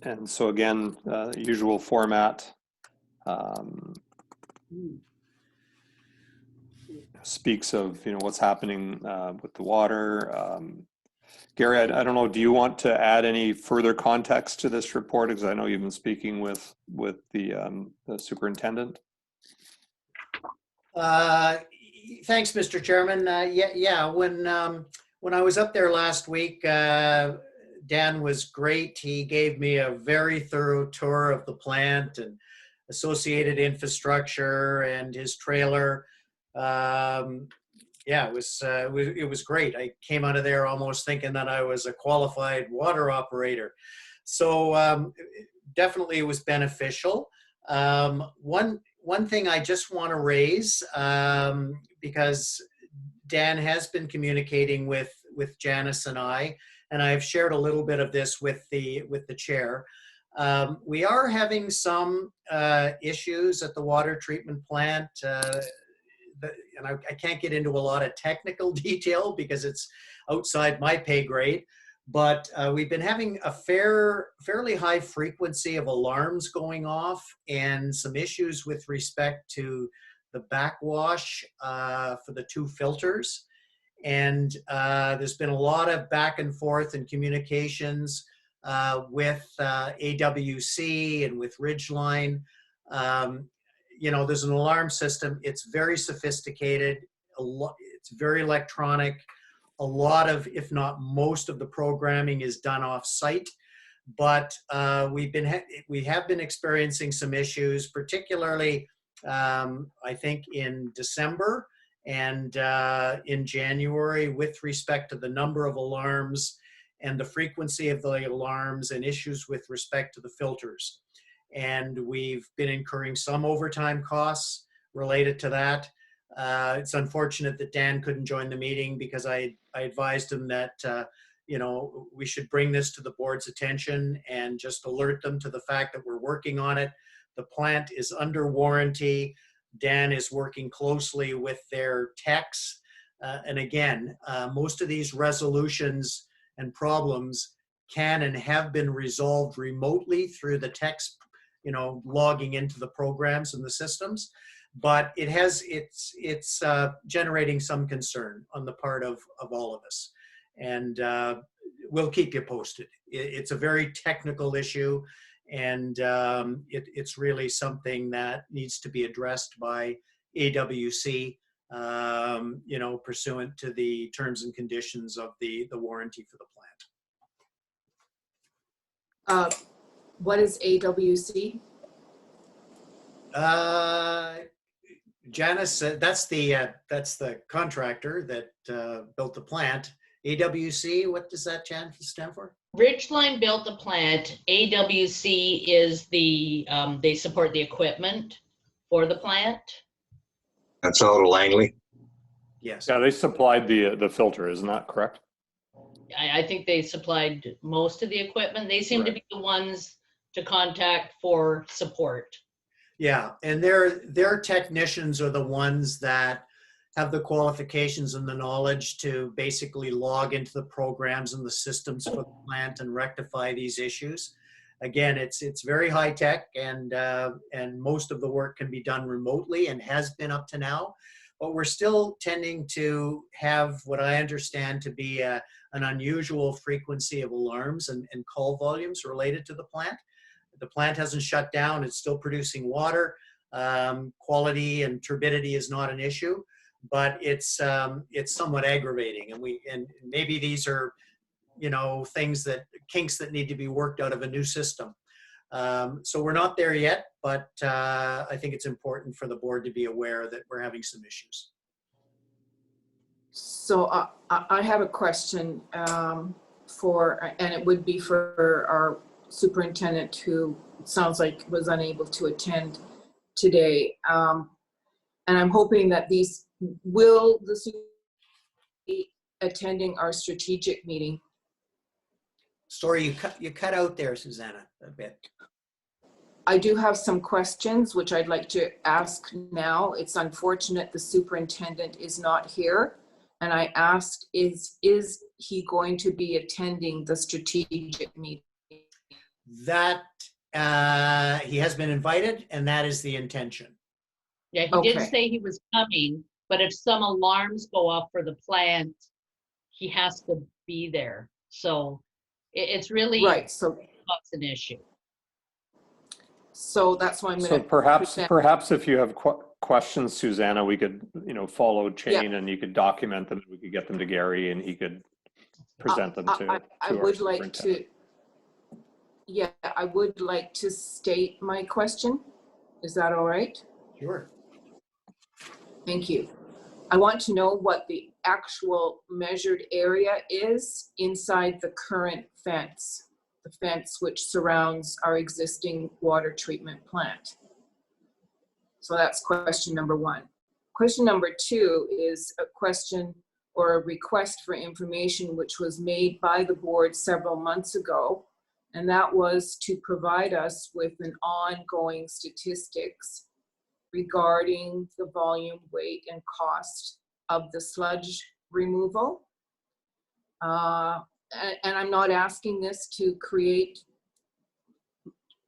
And so again, usual format. Speaks of, you know, what's happening with the water. Gary, I don't know, do you want to add any further context to this report? Because I know you've been speaking with the superintendent. Thanks, Mr. Chairman. Yeah. When I was up there last week, Dan was great. He gave me a very thorough tour of the plant and associated infrastructure and his trailer. Yeah, it was great. I came out of there almost thinking that I was a qualified water operator. So definitely it was beneficial. One thing I just want to raise, because Dan has been communicating with Janice and I've shared a little bit of this with the chair. We are having some issues at the water treatment plant. And I can't get into a lot of technical detail because it's outside my pay grade, but we've been having a fairly high frequency of alarms going off and some issues with respect to the backwash for the 2 filters. And there's been a lot of back and forth and communications with AWC and with Ridgeline. You know, there's an alarm system. It's very sophisticated. It's very electronic. A lot of, if not most of the programming is done off site, but we have been experiencing some issues, particularly I think in December and in January with respect to the number of alarms and the frequency of the alarms and issues with respect to the filters. And we've been incurring some overtime costs related to that. It's unfortunate that Dan couldn't join the meeting because I advised him that, you know, we should bring this to the board's attention and just alert them to the fact that we're working on it. The plant is under warranty. Dan is working closely with their techs. And again, most of these resolutions and problems can and have been resolved remotely through the techs, you know, logging into the programs and the systems, but it's generating some concern on the part of all of us. And we'll keep you posted. It's a very technical issue, and it's really something that needs to be addressed by AWC, you know, pursuant to the terms and conditions of the warranty for the plant. What is AWC? Janice, that's the contractor that built the plant. AWC, what does that stand for? Ridgeline built the plant. AWC is the, they support the equipment for the plant. That's out of Langley. Yes. Yeah, they supplied the filter, isn't that correct? I think they supplied most of the equipment. They seem to be the ones to contact for support. Yeah, and their technicians are the ones that have the qualifications and the knowledge to basically log into the programs and the systems for the plant and rectify these issues. Again, it's very high tech, and most of the work can be done remotely and has been up to now. But we're still tending to have what I understand to be an unusual frequency of alarms and call volumes related to the plant. The plant hasn't shut down. It's still producing water. Quality and turbidity is not an issue, but it's somewhat aggravating. And maybe these are, you know, kinks that need to be worked out of a new system. So we're not there yet, but I think it's important for the board to be aware that we're having some issues. So I have a question and it would be for our superintendent, who sounds like was unable to attend today. And I'm hoping that the super be attending our strategic meeting? Sorry, you cut out there, Susanna, a bit. I do have some questions which I'd like to ask now. It's unfortunate the superintendent is not here. And I asked, is he going to be attending the strategic meeting? That, he has been invited, and that is the intention. Yeah, he did Okay. say he was coming, but if some alarms go off for the plant, he has to be there. So it's really Right, so what's an issue. that's why I'm So going to perhaps if you have questions, Susanna, we could, follow chain and you could document them. We could get them to Gary and he could present them to I our would like superintendent. I would like to state my question. Is that all right? Sure. Thank you. I want to know what the actual measured area is inside the current fence, the fence which surrounds our existing water treatment plant. So that's question number one. Question number two is a question or a request for information which was made by the board several months ago, and that was to provide us with an ongoing statistics regarding the volume, weight, and cost of the sludge removal. And I'm not asking this to create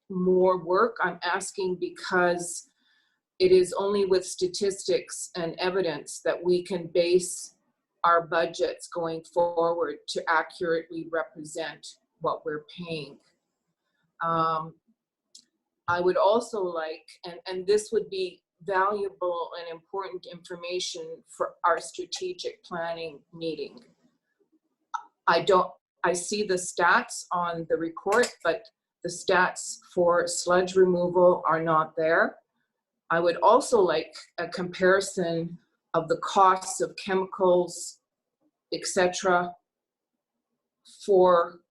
more work. I'm asking because it is only with statistics and evidence that we can base our budgets going forward to accurately represent what we're paying. I would also like, and this would be valuable and important information for our strategic planning meeting. I see the stats on the report, but the stats for sludge removal are not there. I would also like a comparison of the costs of chemicals, etc., for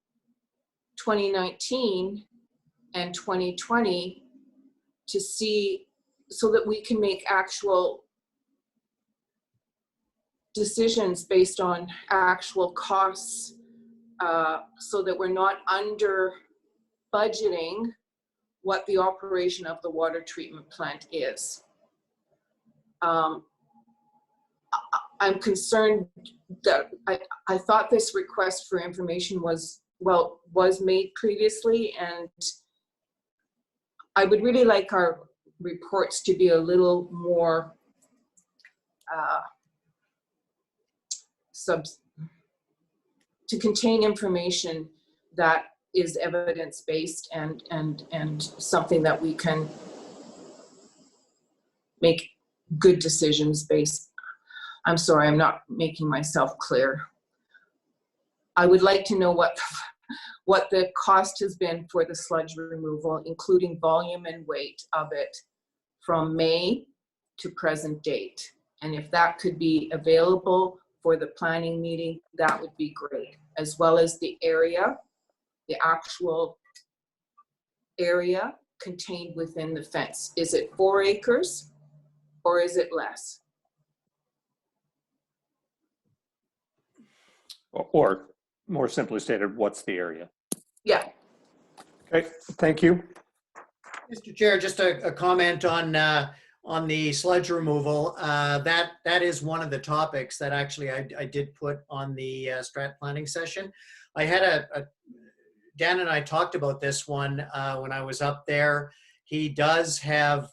2019 and 2020 to see, so that we can make actual decisions based on actual costs, so that we're not under budgeting what the operation of the water treatment plant is. I'm concerned that I thought this request for information was made previously, and I would really like our reports to be a little more to contain information that is evidence-based and something that we can make good decisions based. I'm sorry, I'm not making myself clear. I would like to know what the cost has been for the sludge removal, including volume and weight of it from May to present date. And if that could be available for the planning meeting, that would be great, as well as the area, the actual area contained within the fence. Is it 4 acres or is it less? Or more simply stated, what's the area? Yeah. Okay, thank you. Mr. Chair, just a comment on the sludge removal. That is one of the topics that actually I did put on the strat planning session. I had Dan and I talked about this one when I was up there. He does have,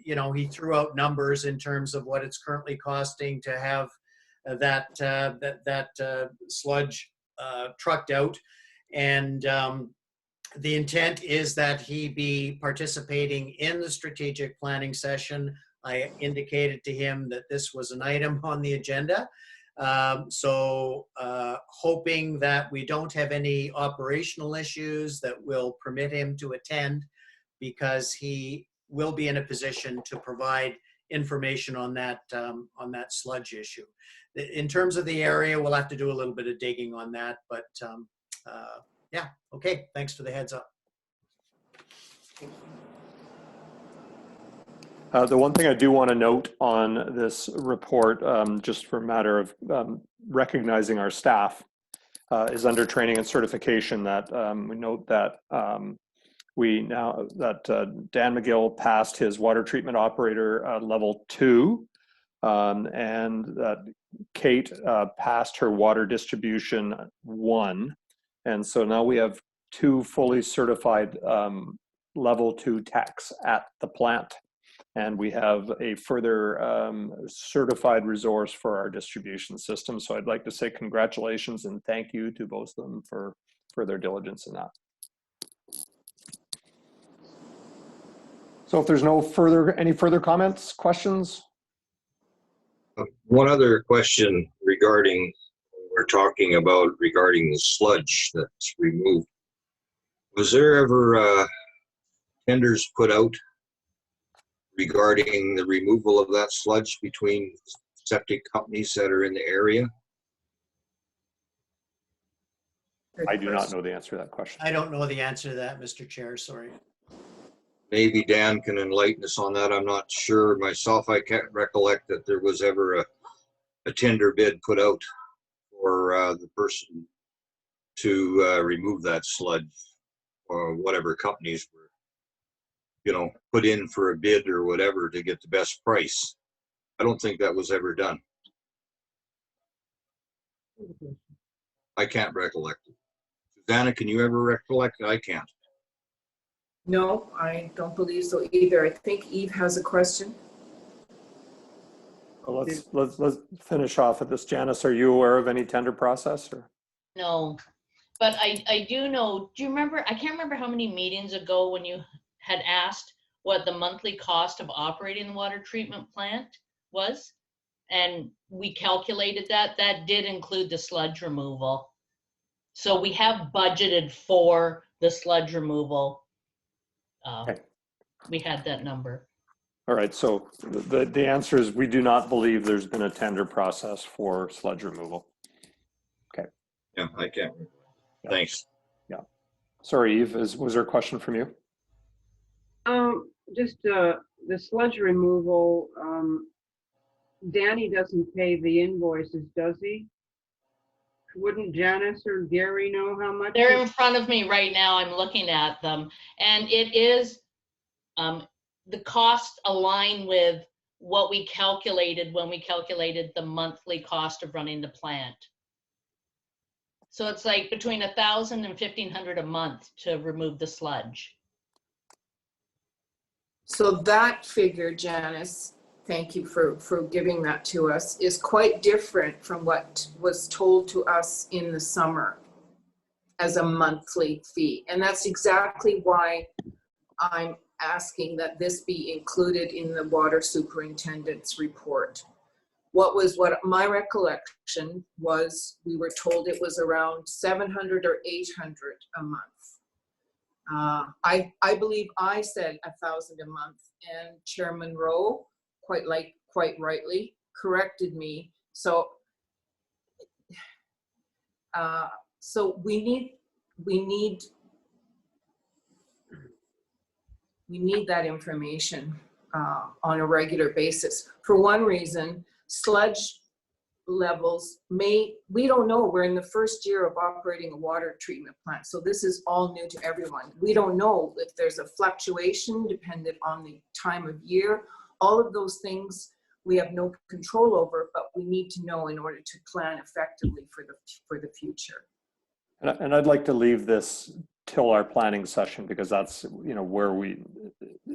he threw out numbers in terms of what it's currently costing to have that sludge trucked out. And the intent is that he be participating in the strategic planning session. I indicated to him that this was an item on the agenda. So hoping that we don't have any operational issues that will permit him to attend, because he will be in a position to provide information on that sludge issue. In terms of the area, we'll have to do a little bit of digging on that, but yeah, okay, thanks for the heads up. The one thing I do want to note on this report, just for a matter of recognizing our staff, is under training and certification that we note that we now that Dan McGill passed his water treatment operator level 2, and that Kate passed her water distribution 1. And so now we have 2 fully certified level 2 techs at the plant. And we have a further certified resource for our distribution system. So I'd like to say congratulations and thank you to both of them for their diligence in that. So if there's any further comments, questions? One other question regarding, we're talking about regarding the sludge that's removed. Was there ever tenders put out regarding the removal of that sludge between septic companies that are in the area? I do not know the answer to that question. I don't know the answer to that, Mr. Chair, sorry. Maybe Dan can enlighten us on that. I'm not sure myself. I can't recollect that there was ever a tender bid put out for the person to remove that sludge, or whatever companies were, you know, put in for a bid or whatever to get the best price. I don't think that was ever done. I can't recollect it. Susanna, can you ever recollect it? I can't. No, I don't believe so either. I think Eve has a question. Well, let's finish off with this. Janice, are you aware of any tender process? Or? No, but I do know, do you remember, I can't remember how many meetings ago when you had asked what the monthly cost of operating the water treatment plant was? And we calculated that. That did include the sludge removal. So we have budgeted for the sludge removal. Okay. We had that number. All right, so the answer is we do not believe there's been a tender process for sludge removal. Okay. Yeah, I can't. Yeah. Thanks. Yeah. Sorry, Eve, was there a question from you? Just the sludge removal, Danny doesn't pay the invoices, does he? Wouldn't Janice or Gary know how much? They're in front of me right now. I'm looking at them. And it is, the costs align with what we calculated when we calculated the monthly cost of running the plant. So it's like between $1,000 and $1,500 a month to remove the sludge. So that figure, Janice, thank you for giving that to us, is quite different from what was told to us in the summer as a monthly fee. And that's exactly why I'm asking that this be included in the water superintendent's report. What my recollection was, we were told it was around 700 or 800 a month. I believe I said 1,000 a month, and Chairman Rowe quite rightly corrected me. So we need that information on a regular basis. For one reason, sludge levels we don't know. We're in the first year of operating a water treatment plant, so this is all new to everyone. We don't know if there's a fluctuation dependent on the time of year. All of those things we have no control over, but we need to know in order to plan effectively for the future. And I'd like to leave this till our planning session, because that's, you know, where we,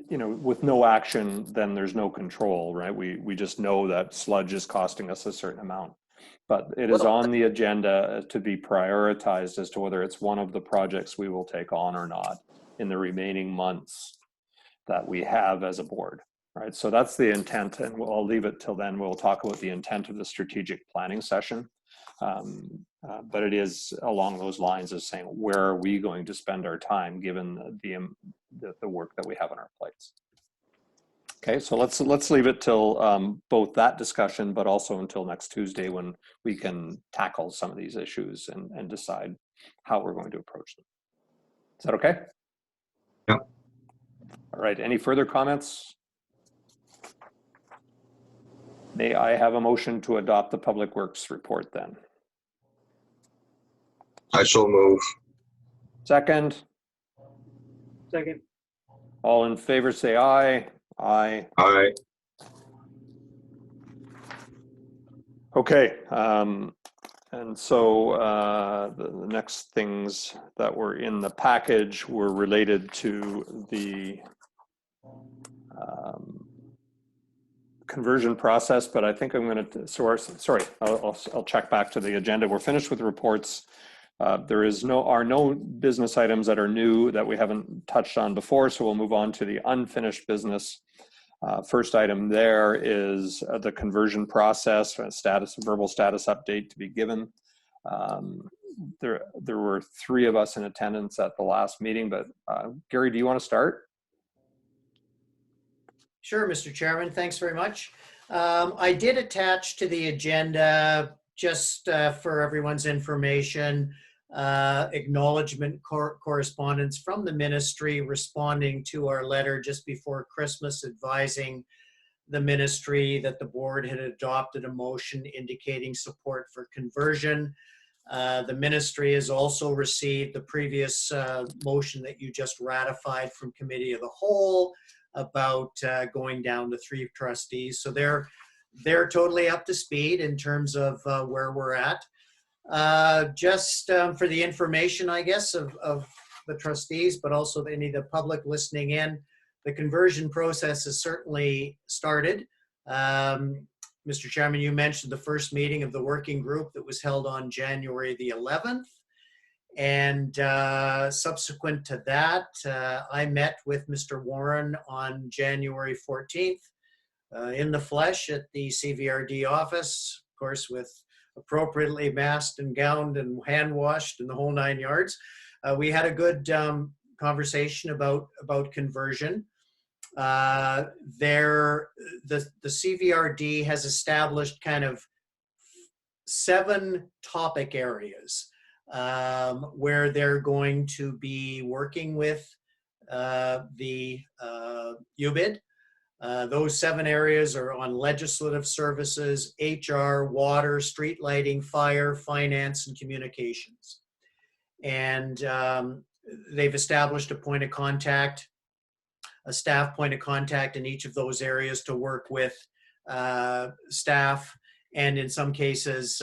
you know, with no action, then there's no control, right? We just know that sludge is costing us a certain amount, but it is on the agenda to be prioritized as to whether it's one of the projects we will take on or not in the remaining months that we have as a board, right? So that's the intent, and I'll leave it till then. We'll talk about the intent of the strategic planning session. But it is along those lines of saying, where are we going to spend our time given the work that we have on our plates? Okay, so let's leave it till both that discussion, but also until next Tuesday when we can tackle some of these issues and decide how we're going to approach them. Is that okay? Yeah. All right, any further comments? May I have a motion to adopt the Public Works report then? I so move. Second. Second. All in favor, say aye. Aye. Aye. Okay. And so the next things that were in the package were related to the conversion process, but I think I'm going to, sorry, I'll check back to the agenda. We're finished with reports. There are no business items that are new that we haven't touched on before, so we'll move on to the unfinished business. First item there is the conversion process, verbal status update to be given. There were 3 of us in attendance at the last meeting, but Gary, do you want to start? Sure, Mr. Chairman, thanks very much. I did attach to the agenda, just for everyone's information, acknowledgement correspondence from the ministry responding to our letter just before Christmas, advising the ministry that the board had adopted a motion indicating support for conversion. The ministry has also received the previous motion that you just ratified from Committee of the Whole about going down to 3 trustees. So they're totally up to speed in terms of where we're at. Just for the information, I guess, of the trustees, but also any of the public listening in, the conversion process has certainly started. Mr. Chairman, you mentioned the first meeting of the working group that was held on January the 11th. And subsequent to that, I met with Mr. Warren on January 14th in the flesh at the CVRD office, of course, with appropriately masked and gowned and hand washed and the whole 9 yards. We had a good conversation about conversion. The CVRD has established kind of 7 topic areas where they're going to be working with the UBID. Those 7 areas are on legislative services, HR, water, street lighting, fire, finance, and communications. And they've established a point of contact, a staff point of contact in each of those areas to work with staff, and in some cases,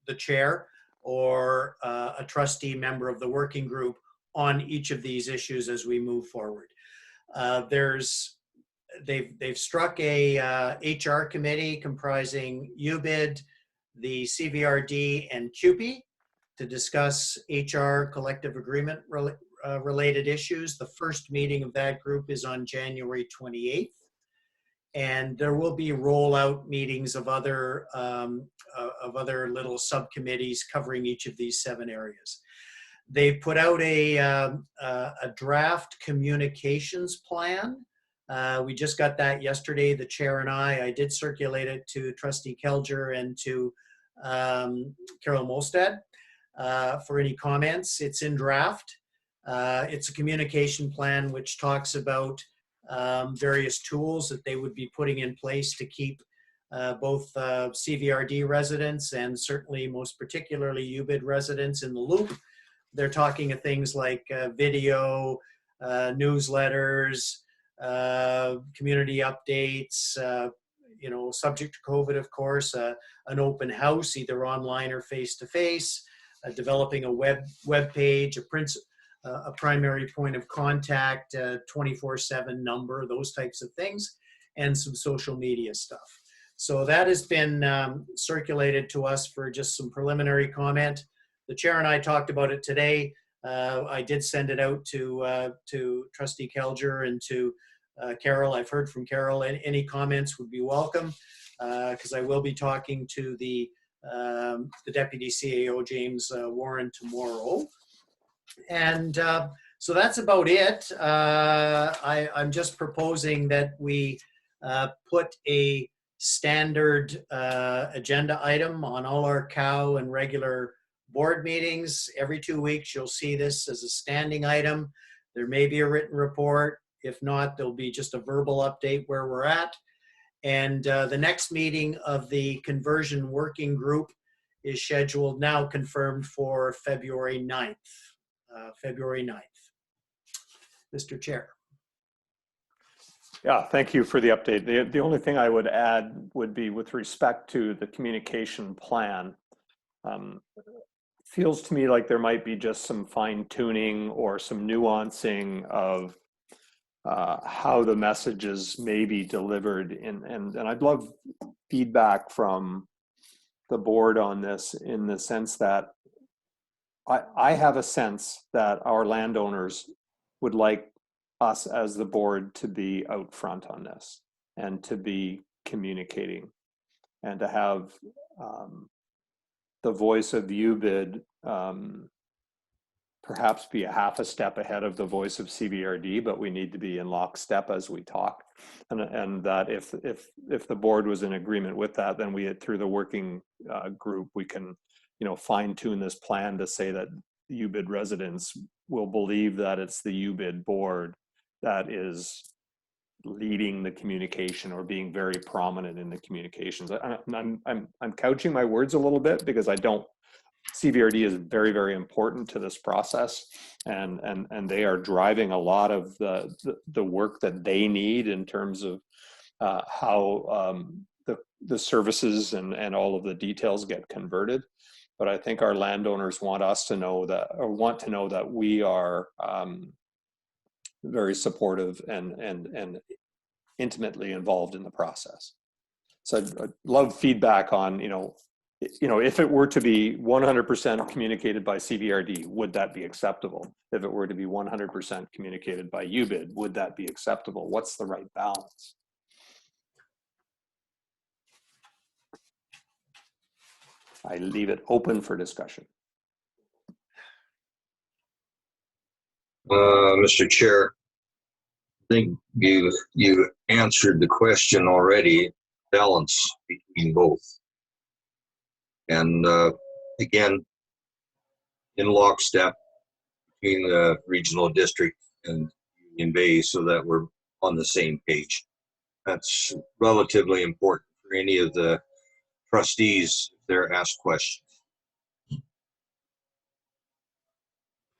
the chair or a trustee member of the working group on each of these issues as we move forward. They've struck a HR committee comprising UBID, the CVRD, and CUPE to discuss HR collective agreement related issues. The first meeting of that group is on January 28th. And there will be rollout meetings of other little subcommittees covering each of these 7 areas. They put out a draft communications plan. We just got that yesterday, the chair and I did circulate it to Trustee Kelger and to Carol Molstad for any comments. It's in draft. It's a communication plan which talks about various tools that they would be putting in place to keep both CVRD residents and certainly most particularly UBID residents in the loop. They're talking of things like video, newsletters, community updates, subject to COVID, of course, an open house, either online or face-to-face, developing a web page, a primary point of contact, 24/7 number, those types of things, and some social media stuff. So that has been circulated to us for just some preliminary comment. The chair and I talked about it today. I did send it out to Trustee Kelger and to Carol. I've heard from Carol. Any comments would be welcome because I will be talking to the Deputy CAO, James Warren, tomorrow. And so that's about it. I'm just proposing that we put a standard agenda item on all our COW and regular board meetings. Every 2 weeks, you'll see this as a standing item. There may be a written report. If not, there'll be just a verbal update where we're at. And the next meeting of the conversion working group is scheduled, now confirmed, for February 9th. February 9th. Mr. Chair. Yeah, thank you for the update. The only thing I would add would be with respect to the communication plan. Feels to me like there might be just some fine tuning or some nuancing of how the messages may be delivered. And I'd love feedback from the board on this, in the sense that I have a sense that our landowners would like us as the board to be out front on this and to be communicating and to have the voice of UBID perhaps be a half a step ahead of the voice of CBRD, but we need to be in lockstep as we talk. And that if the board was in agreement with that, then we had, through the working group, we can, fine tune this plan to say that UBID residents will believe that it's the UBID board that is leading the communication or being very prominent in the communications. I'm couching my words a little bit because CBRD is very, very important to this process, and they are driving a lot of the work that they need in terms of how the services and all of the details get converted. But I think our landowners want us to know that, or want to know that we are very supportive and intimately involved in the process. So I'd love feedback on, if it were to be 100% communicated by CBRD, would that be acceptable? If it were to be 100% communicated by UBID, would that be acceptable? What's the right balance? I leave it open for discussion. Mr. Chair, I think you answered the question already, balance between both. And again, in lockstep between the regional district and Union Bay so that we're on the same page. That's relatively important for any of the trustees if they're asked questions.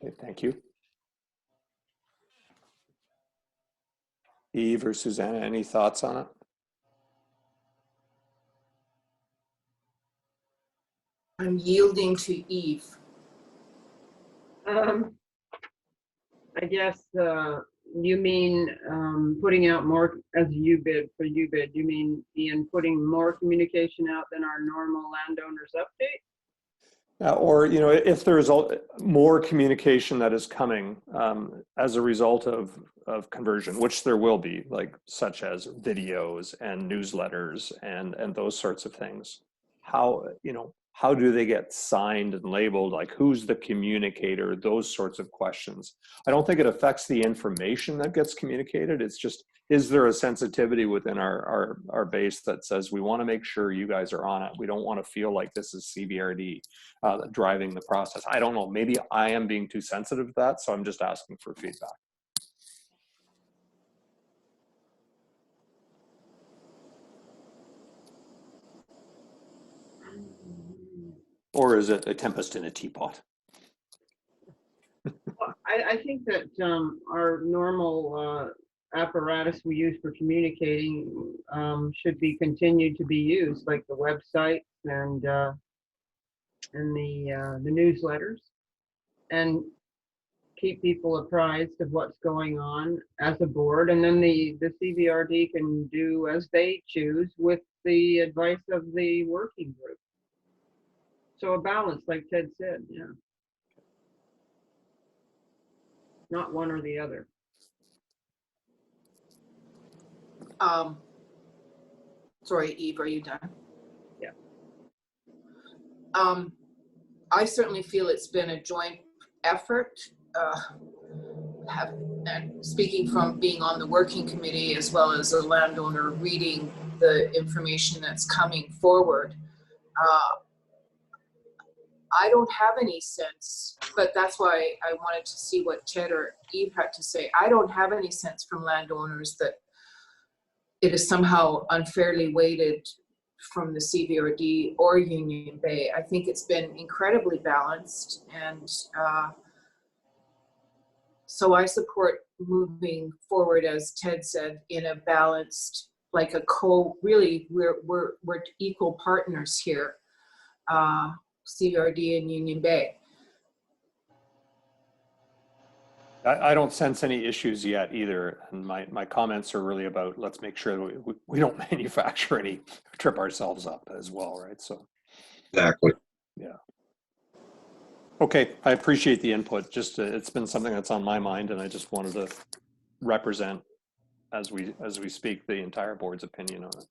Okay, thank you. Eve or Susanna, any thoughts on it? I'm yielding to Eve. I guess you mean putting out more as UBID for UBID. You mean, Ian, putting more communication out than our normal landowners update? Or, if there's more communication that is coming as a result of conversion, which there will be, like such as videos and newsletters and those sorts of things, how do they get signed and labeled? Like, who's the communicator? Those sorts of questions. I don't think it affects the information that gets communicated. It's just, is there a sensitivity within our base that says we want to make sure you guys are on it? We don't want to feel like this is CBRD driving the process. I don't know. Maybe I am being too sensitive to that, so I'm just asking for feedback. Or is it a tempest in a teapot? Well, I think that our normal apparatus we use for communicating should be continued to be used, like the website and the newsletters, and keep people apprised of what's going on as a board. And then the CBRD can do as they choose with the advice of the working group. So a balance, like Ted said, yeah. Not one or the other. Sorry, Eve, are you done? Yeah. I certainly feel it's been a joint effort. And speaking from being on the working committee as well as a landowner reading the information that's coming forward, I don't have any sense, but that's why I wanted to see what Ted or Eve had to say. I don't have any sense from landowners that it is somehow unfairly weighted from the CBRD or Union Bay. I think it's been incredibly balanced, and So I support moving forward, as Ted said, in a balanced, like really, we're equal partners here, CVRD and Union Bay. I don't sense any issues yet either. And my comments are really about, let's make sure that we don't manufacture any, trip ourselves up as well, right? So, Exactly. yeah. Okay, I appreciate the input. Just it's been something that's on my mind, and I just wanted to represent as we speak the entire board's opinion on it.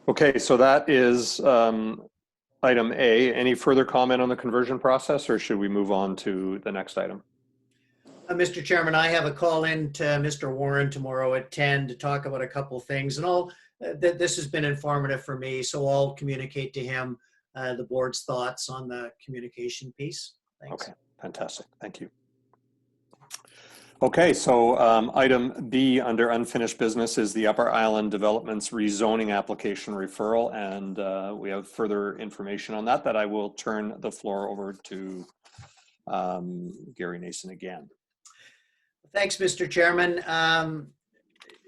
Okay, so that is item A. Any further comment on the conversion process, or should we move on to the next item? Mr. Chairman, I have a call in to Mr. Warren tomorrow at 10 to talk about a couple of things, and this has been informative for me, so I'll communicate to him the board's thoughts on the communication piece. Thanks. Okay, fantastic. Thank you. Okay, so item B under unfinished business is the Upper Island Developments rezoning application referral, and we have further information on that I will turn the floor over to Gary Nason again. Thanks, Mr. Chairman.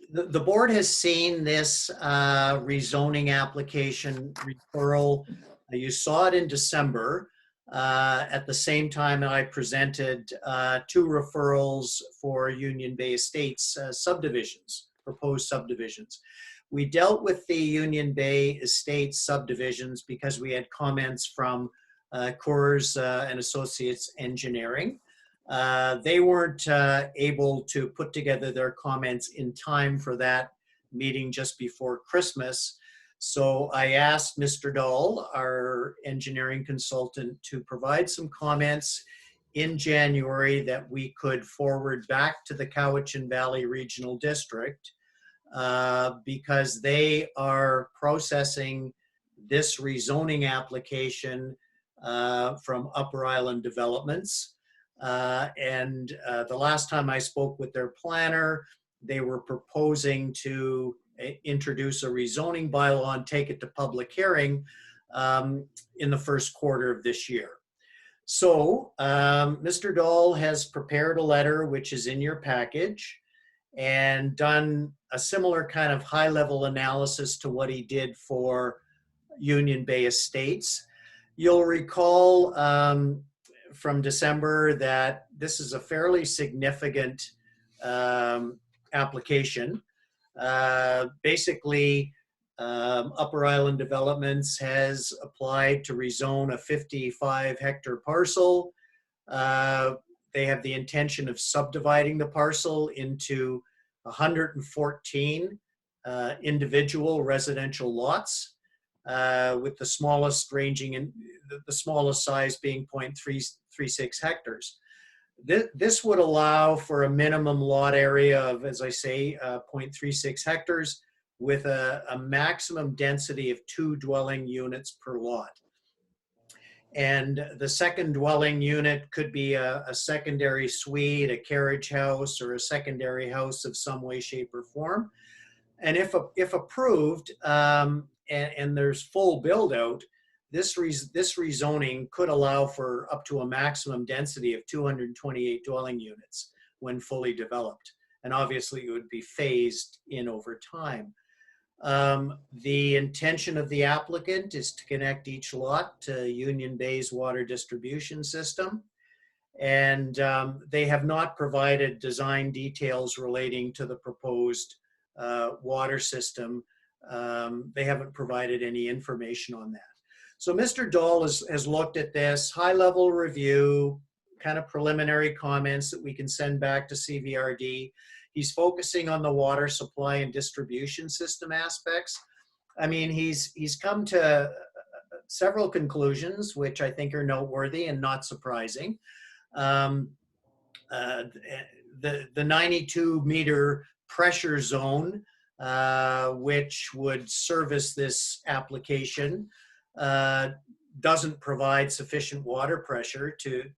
The board has seen this rezoning application referral. You saw it in December. At the same time that I presented 2 referrals for Union Bay Estates subdivisions, proposed subdivisions. We dealt with the Union Bay Estates subdivisions because we had comments from Coors and Associates Engineering. They weren't able to put together their comments in time for that meeting just before Christmas. So I asked Mr. Dahl, our engineering consultant, to provide some comments in January that we could forward back to the Cowichan Valley Regional District because they are processing this rezoning application from Upper Island Developments. The last time I spoke with their planner, they were proposing to introduce a rezoning bylaw and take it to public hearing in the first quarter of this year. So Mr. Dahl has prepared a letter which is in your package and done a similar kind of high-level analysis to what he did for Union Bay Estates. You'll recall from December that this is a fairly significant application. Basically, Upper Island Developments has applied to rezone a 55-hectare parcel. They have the intention of subdividing the parcel into 114 individual residential lots, with the smallest ranging in the smallest size being 0.336 hectares. This would allow for a minimum lot area of, as I say, 0.36 hectares with a maximum density of 2 dwelling units per lot. And the second dwelling unit could be a secondary suite, a carriage house, or a secondary house of some way, shape, or form. And if approved, and there's full build out, this rezoning could allow for up to a maximum density of 228 dwelling units when fully developed. And obviously it would be phased in over time. The intention of the applicant is to connect each lot to Union Bay's water distribution system. And they have not provided design details relating to the proposed water system. They haven't provided any information on that. So Mr. Dahl has looked at this high-level review, kind of preliminary comments that we can send back to CVRD. He's focusing on the water supply and distribution system aspects. I mean, he's come to several conclusions, which I think are noteworthy and not surprising. The 92-meter pressure zone, which would service this application, doesn't provide sufficient water pressure to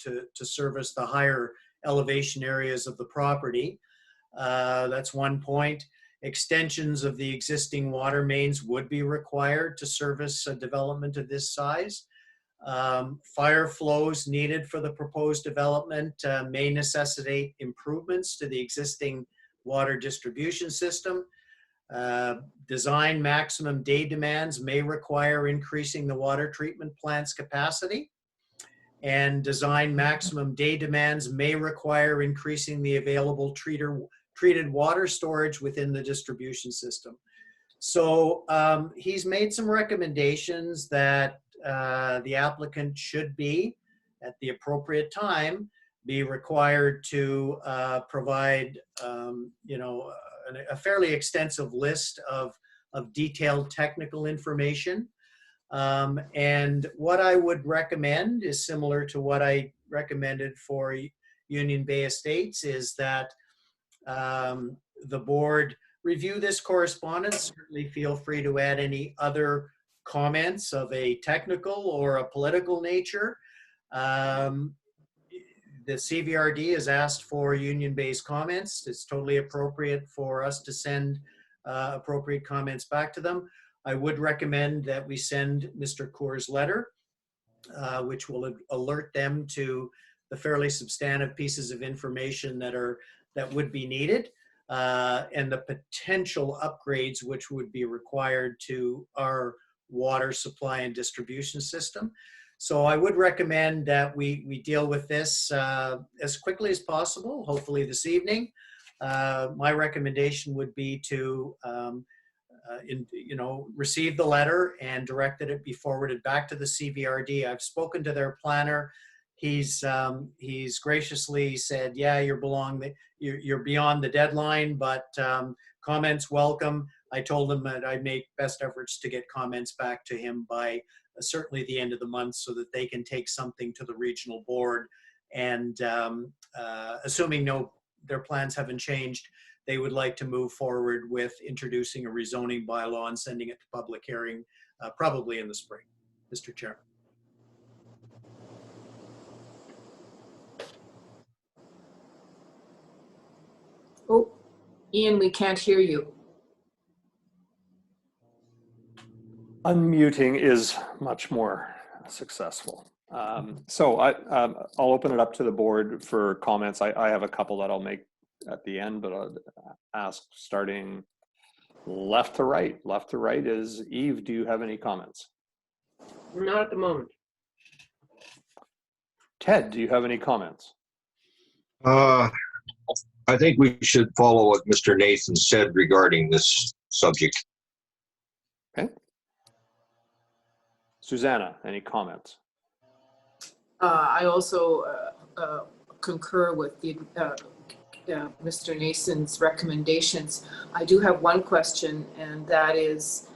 service the higher elevation areas of the property. That's one point. Extensions of the existing water mains would be required to service a development of this size. Fire flows needed for the proposed development may necessitate improvements to the existing water distribution system. Design maximum day demands may require increasing the water treatment plant's capacity. And design maximum day demands may require increasing the available treated water storage within the distribution system. So he's made some recommendations that the applicant should be, at the appropriate time, be required to provide, a fairly extensive list of detailed technical information. And what I would recommend is similar to what I recommended for Union Bay Estates, is that the board review this correspondence. Certainly feel free to add any other comments of a technical or a political nature. The CVRD has asked for Union Bay's comments. It's totally appropriate for us to send appropriate comments back to them. I would recommend that we send Mr. Coor's letter, which will alert them to the fairly substantive pieces of information that would be needed, and the potential upgrades which would be required to our water supply and distribution system. So I would recommend that we deal with this as quickly as possible, hopefully this evening. My recommendation would be to receive the letter and directed it be forwarded back to the CVRD. I've spoken to their planner. He's graciously said, yeah, you're beyond the deadline, but comments welcome. I told him that I'd make best efforts to get comments back to him by certainly the end of the month, so that they can take something to the regional board. And assuming their plans haven't changed, they would like to move forward with introducing a rezoning bylaw and sending it to public hearing probably in the spring. Mr. Chair. Oh, Ian, we can't hear you. Unmuting is much more successful. So I'll open it up to the board for comments. I have a couple that I'll make at the end, but I'll ask starting left to right. Left to right is Eve. Do you have any comments? Not at the moment. Ted, do you have any comments? I think we should follow what Mr. Nathan said regarding this subject. Okay. Susanna, any comments? I also concur with Mr. Nason's recommendations. I do have one question, and that is,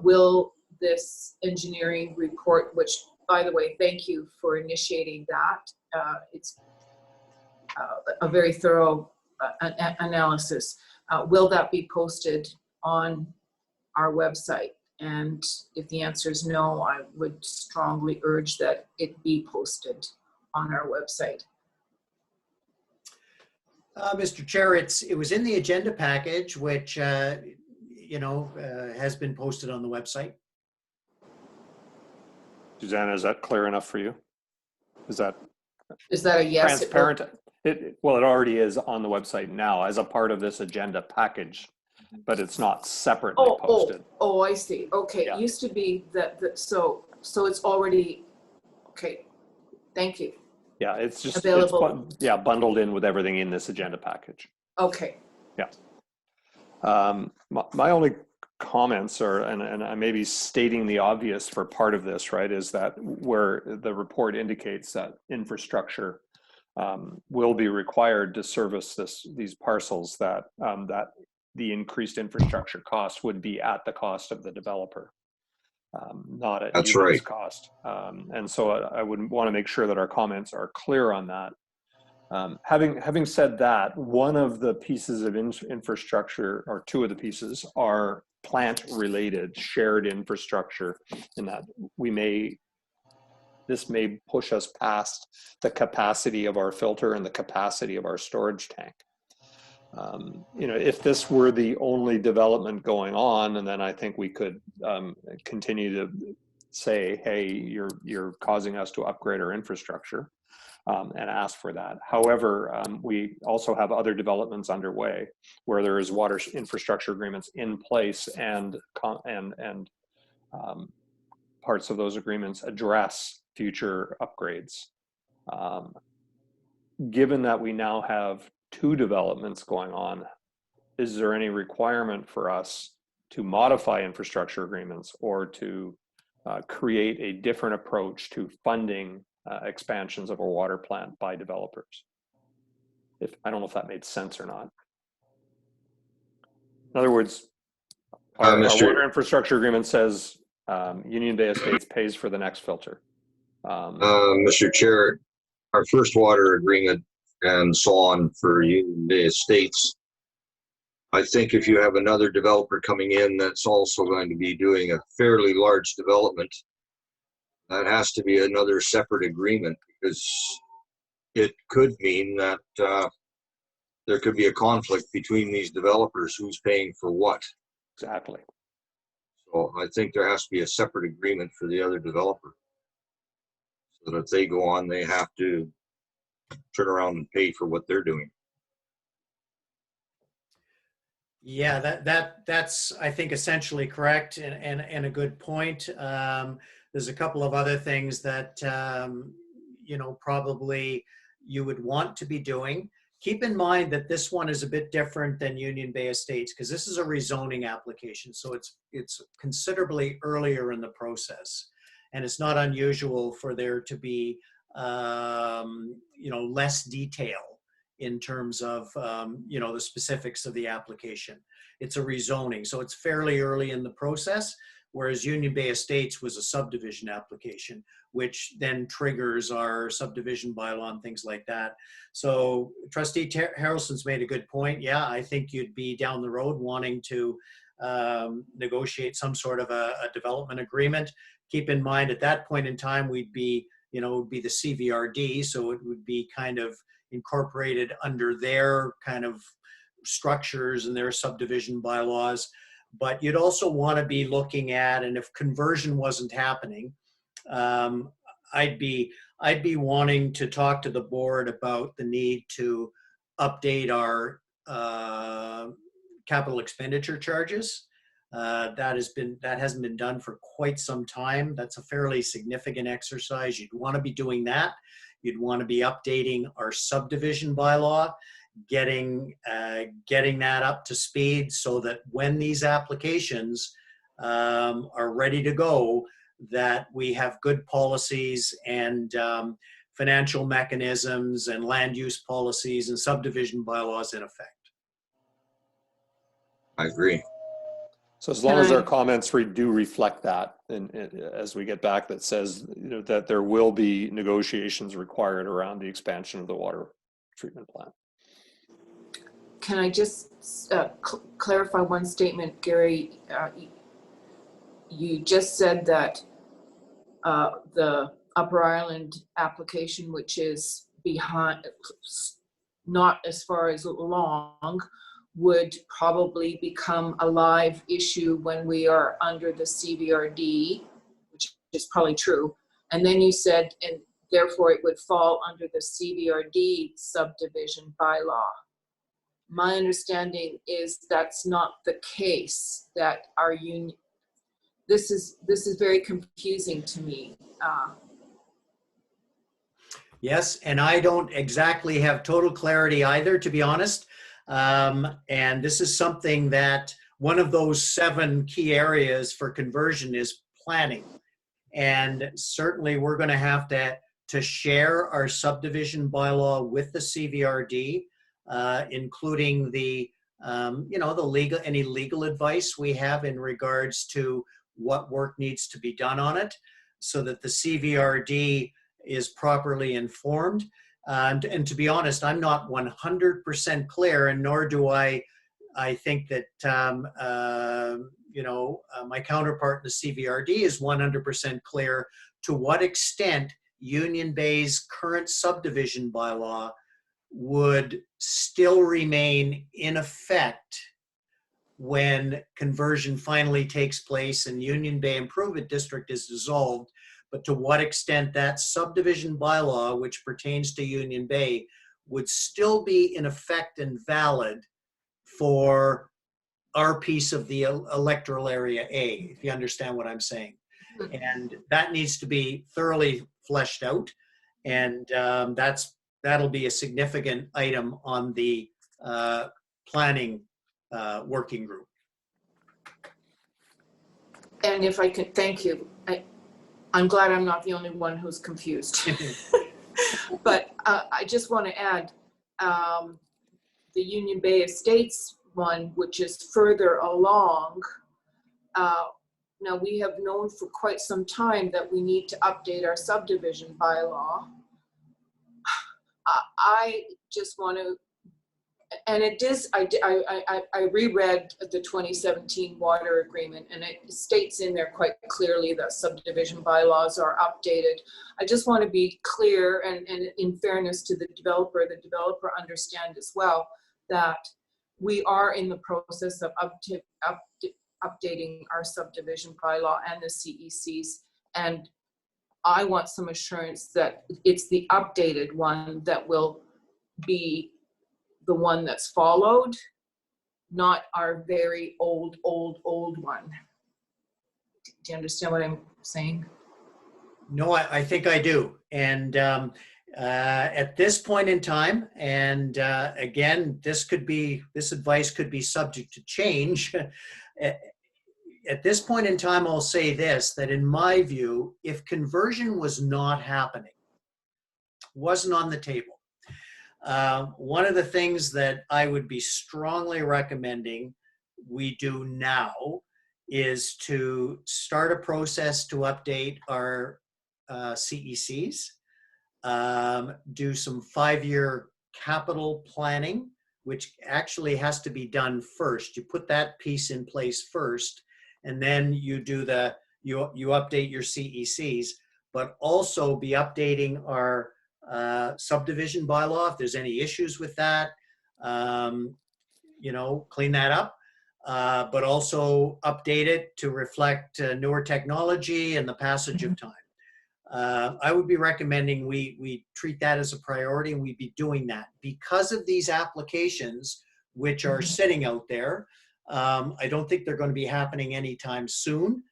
will this engineering report, which, by the way, thank you for initiating that. It's a very thorough analysis. Will that be posted on our website? And if the answer is no, I would strongly urge that it be posted on our website. Mr. Chair, it was in the agenda package, which has been posted on the website. Susanna, is that clear enough for you? Is that a yes? transparent? Well, it already is on the website now as a part of this agenda package, but it's not separately posted. Oh, I see. Okay, Yeah. It used to be so it's already, okay, thank you. Yeah, it's just Available. It's bundled in with everything in this agenda package. Okay. Yeah. My only comments are, and I may be stating the obvious for part of this, right, is that where the report indicates that infrastructure will be required to service these parcels, that the increased infrastructure cost would be at the cost of the developer, not at That's Union's right. cost. And so I would want to make sure that our comments are clear on that. Having said that, one of the pieces of infrastructure, or two of the pieces, are plant-related shared infrastructure, in that this may push us past the capacity of our filter and the capacity of our storage tank. If this were the only development going on, and then I think we could continue to say, hey, you're causing us to upgrade our infrastructure, and ask for that. However, we also have other developments underway where there is water infrastructure agreements in place, and parts of those agreements address future upgrades. Given that we now have 2 developments going on, is there any requirement for us to modify infrastructure agreements or to create a different approach to funding expansions of a water plant by developers? I don't know if that made sense or not. In other words, our Mr. water infrastructure agreement says Union Bay Estates pays for the next filter. Mr. Chair, our first water agreement and so on for Union Bay Estates, I think if you have another developer coming in that's also going to be doing a fairly large development, that has to be another separate agreement, because it could mean that there could be a conflict between these developers, who's paying for what. Exactly. So I think there has to be a separate agreement for the other developer, so that if they go on, they have to turn around and pay for what they're doing. Yeah, that's I think essentially correct, and a good point. There's a couple of other things that probably you would want to be doing. Keep in mind that this one is a bit different than Union Bay Estates, because this is a rezoning application, so it's considerably earlier in the process, and it's not unusual for there to be less detail in terms of the specifics of the application. It's a rezoning, so it's fairly early in the process, whereas Union Bay Estates was a subdivision application, which then triggers our subdivision bylaw and things like that. So Trustee Harrelson's made a good point. Yeah, I think you'd be down the road wanting to negotiate some sort of a development agreement. Keep in mind, at that point in time, we'd be, it would be the CVRD, so it would be kind of incorporated under their kind of structures and their subdivision bylaws. But you'd also want to be looking at, and if conversion wasn't happening, I'd be wanting to talk to the board about the need to update our capital expenditure charges. That hasn't been done for quite some time. That's a fairly significant exercise. You'd want to be doing that. You'd want to be updating our subdivision bylaw, getting that up to speed, so that when these applications are ready to go, that we have good policies and financial mechanisms and land use policies and subdivision bylaws in effect. I agree. So as long as our comments do reflect that, and as we get back, that says that there will be negotiations required around the expansion of the water treatment plant. Can I just clarify one statement, Gary? You just said that the Upper Island application, which is behind, not as far as long, would probably become a live issue when we are under the CVRD, which is probably true. And then you said, and therefore it would fall under the CVRD subdivision bylaw. My understanding is that's not the case, that our union, this is very confusing to me. Yes, and I don't exactly have total clarity either, to be honest. And this is something that one of those 7 key areas for conversion is planning. And certainly we're going to have to share our subdivision bylaw with the CVRD, including the any legal advice we have in regards to what work needs to be done on it, so that the CVRD is properly informed. And to be honest, I'm not 100% clear, and nor do I think that my counterpart in the CVRD is 100% clear to what extent Union Bay's current subdivision bylaw would still remain in effect when conversion finally takes place and Union Bay Improvement District is dissolved, but to what extent that subdivision bylaw, which pertains to Union Bay, would still be in effect and valid for our piece of the electoral area A, if you understand what I'm saying. And that needs to be thoroughly fleshed out. And that'll be a significant item on the planning working group. And if I could, thank you. I'm glad I'm not the only one who's confused. But I just want to add the Union Bay Estates one, which is further along. Now, we have known for quite some time that we need to update our subdivision bylaw. I just want to, and it is, I reread the 2017 water agreement, and it states in there quite clearly that subdivision bylaws are updated. I just want to be clear, and in fairness to the developer understand as well that we are in the process of updating our subdivision bylaw and the CECs, and I want some assurance that it's the updated one that will be the one that's followed, not our very old one. Do you understand what I'm saying? No, I think I do. And at this point in time, and again, this advice could be subject to change. At this point in time, I'll say this, that in my view, if conversion was not happening, wasn't on the table, one of the things that I would be strongly recommending we do now is to start a process to update our CECs, do some 5-year capital planning, which actually has to be done first. You put that piece in place first, and then you do you update your CECs, but also be updating our subdivision bylaw. If there's any issues with that, clean that up, but also update it to reflect newer technology and the passage of time. I would be recommending we treat that as a priority, and we'd be doing that because of these applications which are sitting out there. I don't think they're going to be happening anytime soon.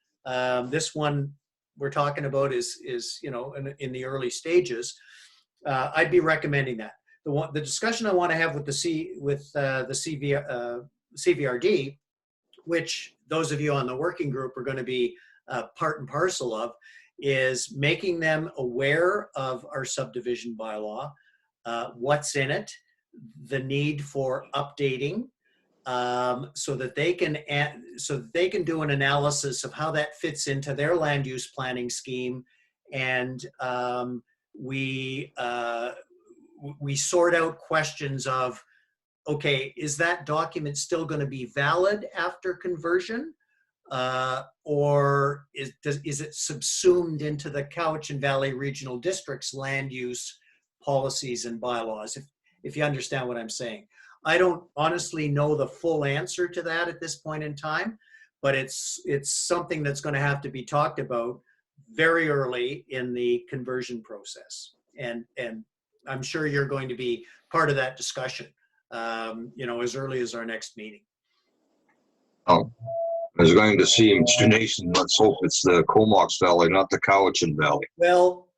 This one we're talking about is in the early stages. I'd be recommending that. The discussion I want to have with the CVRD, which those of you on the working group are going to be part and parcel of, is making them aware of our subdivision bylaw, what's in it, the need for updating, so that they can do an analysis of how that fits into their land use planning scheme, and we sort out questions of, okay, is that document still going to be valid after conversion? Or is it subsumed into the Cowichan Valley Regional District's land use policies and bylaws, if you understand what I'm saying. I don't honestly know the full answer to that at this point in time, but it's something that's going to have to be talked about very early in the conversion process. And I'm sure you're going to be part of that discussion, as early as our next meeting. Oh, I was going to see Mr. Nason. Let's hope it's the Comox Valley, not the Cowichan Valley. Well,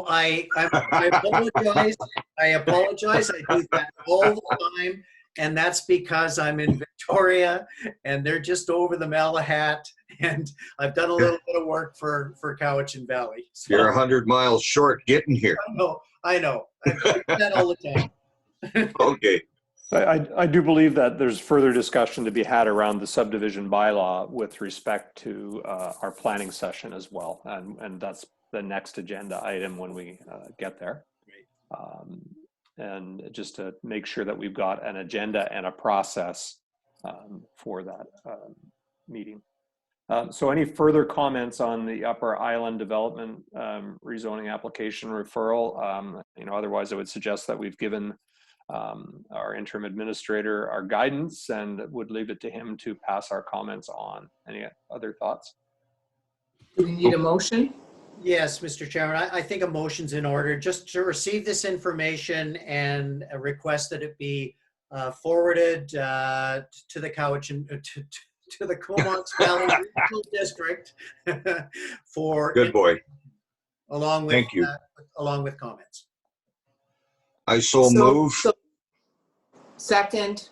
I apologize. I apologize. I do that all the time. And that's because I'm in Victoria and they're just over the Malahat. And I've done a little bit of work for Cowichan Valley. So, You're 100 miles short getting here. I know. I do that all the time. Okay. I do believe that there's further discussion to be had around the subdivision bylaw with respect to our planning session as well. And that's the next agenda item when we get there. And just to make sure that we've got an agenda and a process for that meeting. So any further comments on the Upper Island Development rezoning application referral? Otherwise I would suggest that we've given our interim administrator our guidance, and would leave it to him to pass our comments on. Any other thoughts? Do we need a motion? Yes, Mr. Chairman, I think a motion's in order, just to receive this information and request that it be forwarded to the Cowichan, to the Comox Valley Regional District for, Good boy. along with, Thank you. along with comments. I so move. Second,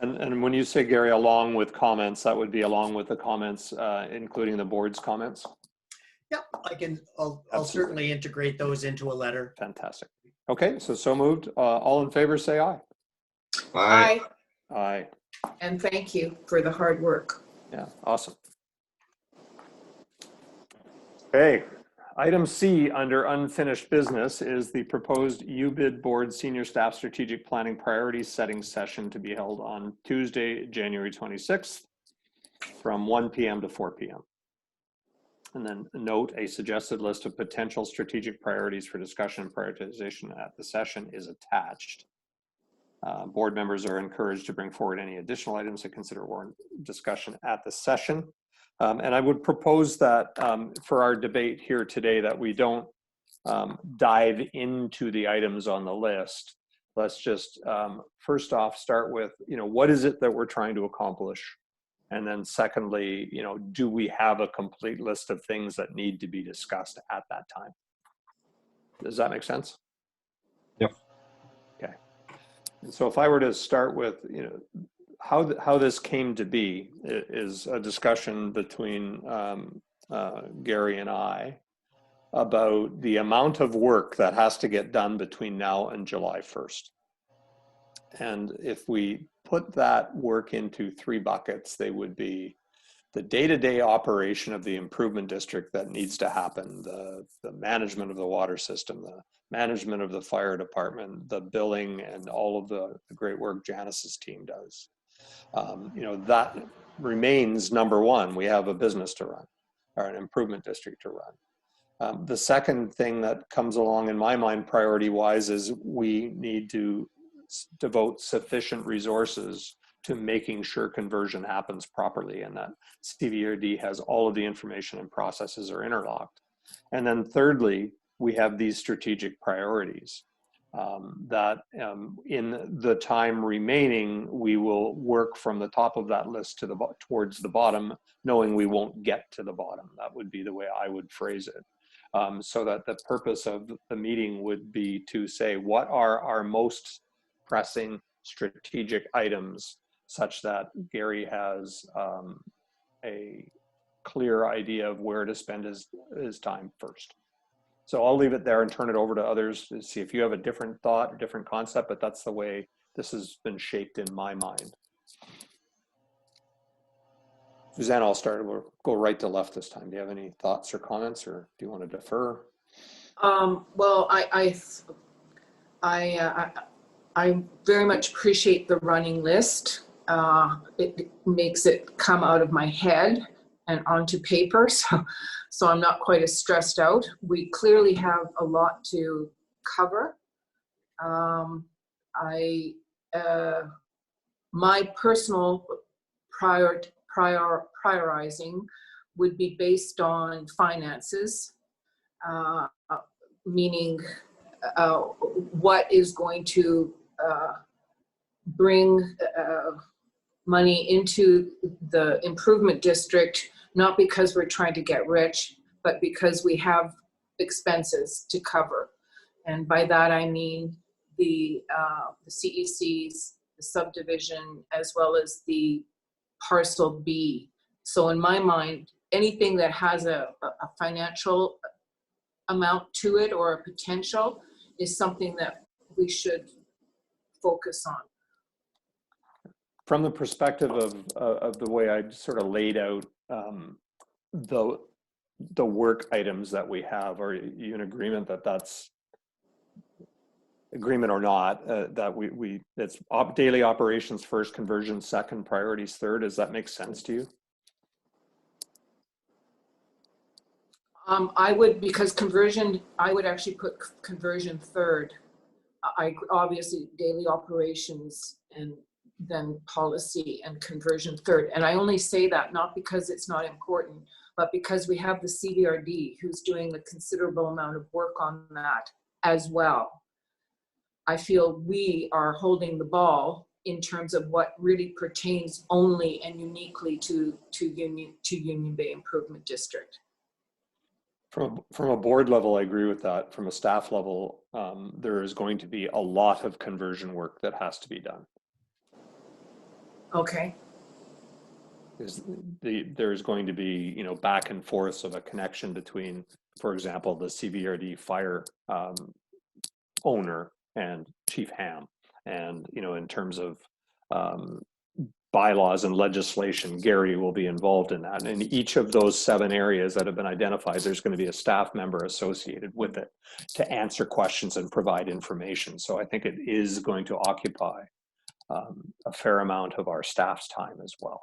And when you say, Gary, along with comments, that would be along with the comments, including the board's comments? Yep, I'll Absolutely. certainly integrate those into a letter. Fantastic. Okay, so moved. All in favor, say aye. Aye. aye, Aye. and thank you for the hard work. Yeah, awesome. Okay, item C under unfinished business is the proposed UBID Board Senior Staff Strategic Planning Priorities Setting Session to be held on Tuesday, January 26th from 1 p.m. to 4 p.m. And then note, a suggested list of potential strategic priorities for discussion and prioritization at the session is attached. Board members are encouraged to bring forward any additional items to consider warrant discussion at the session. And I would propose that for our debate here today, that we don't dive into the items on the list. Let's just first off start with, what is it that we're trying to accomplish? And then secondly, do we have a complete list of things that need to be discussed at that time? Does that make sense? Yep. Okay. And so if I were to start with, how this came to be is a discussion between Gary and I about the amount of work that has to get done between now and July 1st. And if we put that work into three buckets, they would be the day-to-day operation of the improvement district that needs to happen, the management of the water system, the management of the fire department, the billing, and all of the great work Janice's team does. That remains number one. We have a business to run, or an improvement district to run. The second thing that comes along in my mind priority-wise is we need to devote sufficient resources to making sure conversion happens properly and that CVRD has all of the information and processes are interlocked. And then thirdly, we have these strategic priorities that in the time remaining, we will work from the top of that list towards the bottom, knowing we won't get to the bottom. That would be the way I would phrase it. So that the purpose of the meeting would be to say, what are our most pressing strategic items, such that Gary has a clear idea of where to spend his time first. So I'll leave it there and turn it over to others to see if you have a different thought or different concept, but that's the way this has been shaped in my mind. Suzanne, I'll start. We'll go right to left this time. Do you have any thoughts or comments, or do you want to defer? Well, I very much appreciate the running list. It makes it come out of my head and onto paper, so I'm not quite as stressed out. We clearly have a lot to cover. My personal prioritizing would be based on finances, meaning what is going to bring money into the improvement district, not because we're trying to get rich, but because we have expenses to cover. And by that I mean the CECs, the subdivision, as well as the parcel B. So in my mind, anything that has a financial amount to it or a potential is something that we should focus on. From the perspective of the way I sort of laid out the work items that we have, are you in agreement that that's agreement or not, that it's daily operations first, conversion second, priorities third? Does that make sense to you? I would, because conversion, I would actually put conversion third. obviously daily operations and then policy and conversion third. And I only say that not because it's not important, but because we have the CVRD who's doing a considerable amount of work on that as well. I feel we are holding the ball in terms of what really pertains only and uniquely to Union Bay Improvement District. From a board level, I agree with that. From a staff level, there is going to be a lot of conversion work that has to be done. Okay. There's going to be, you know, back and forth of a connection between, for example, the CVRD fire owner and Chief Ham. And, you know, in terms of bylaws and legislation, Gary will be involved in that. And in each of those 7 areas that have been identified, there's going to be a staff member associated with it to answer questions and provide information. So I think it is going to occupy a fair amount of our staff's time as well,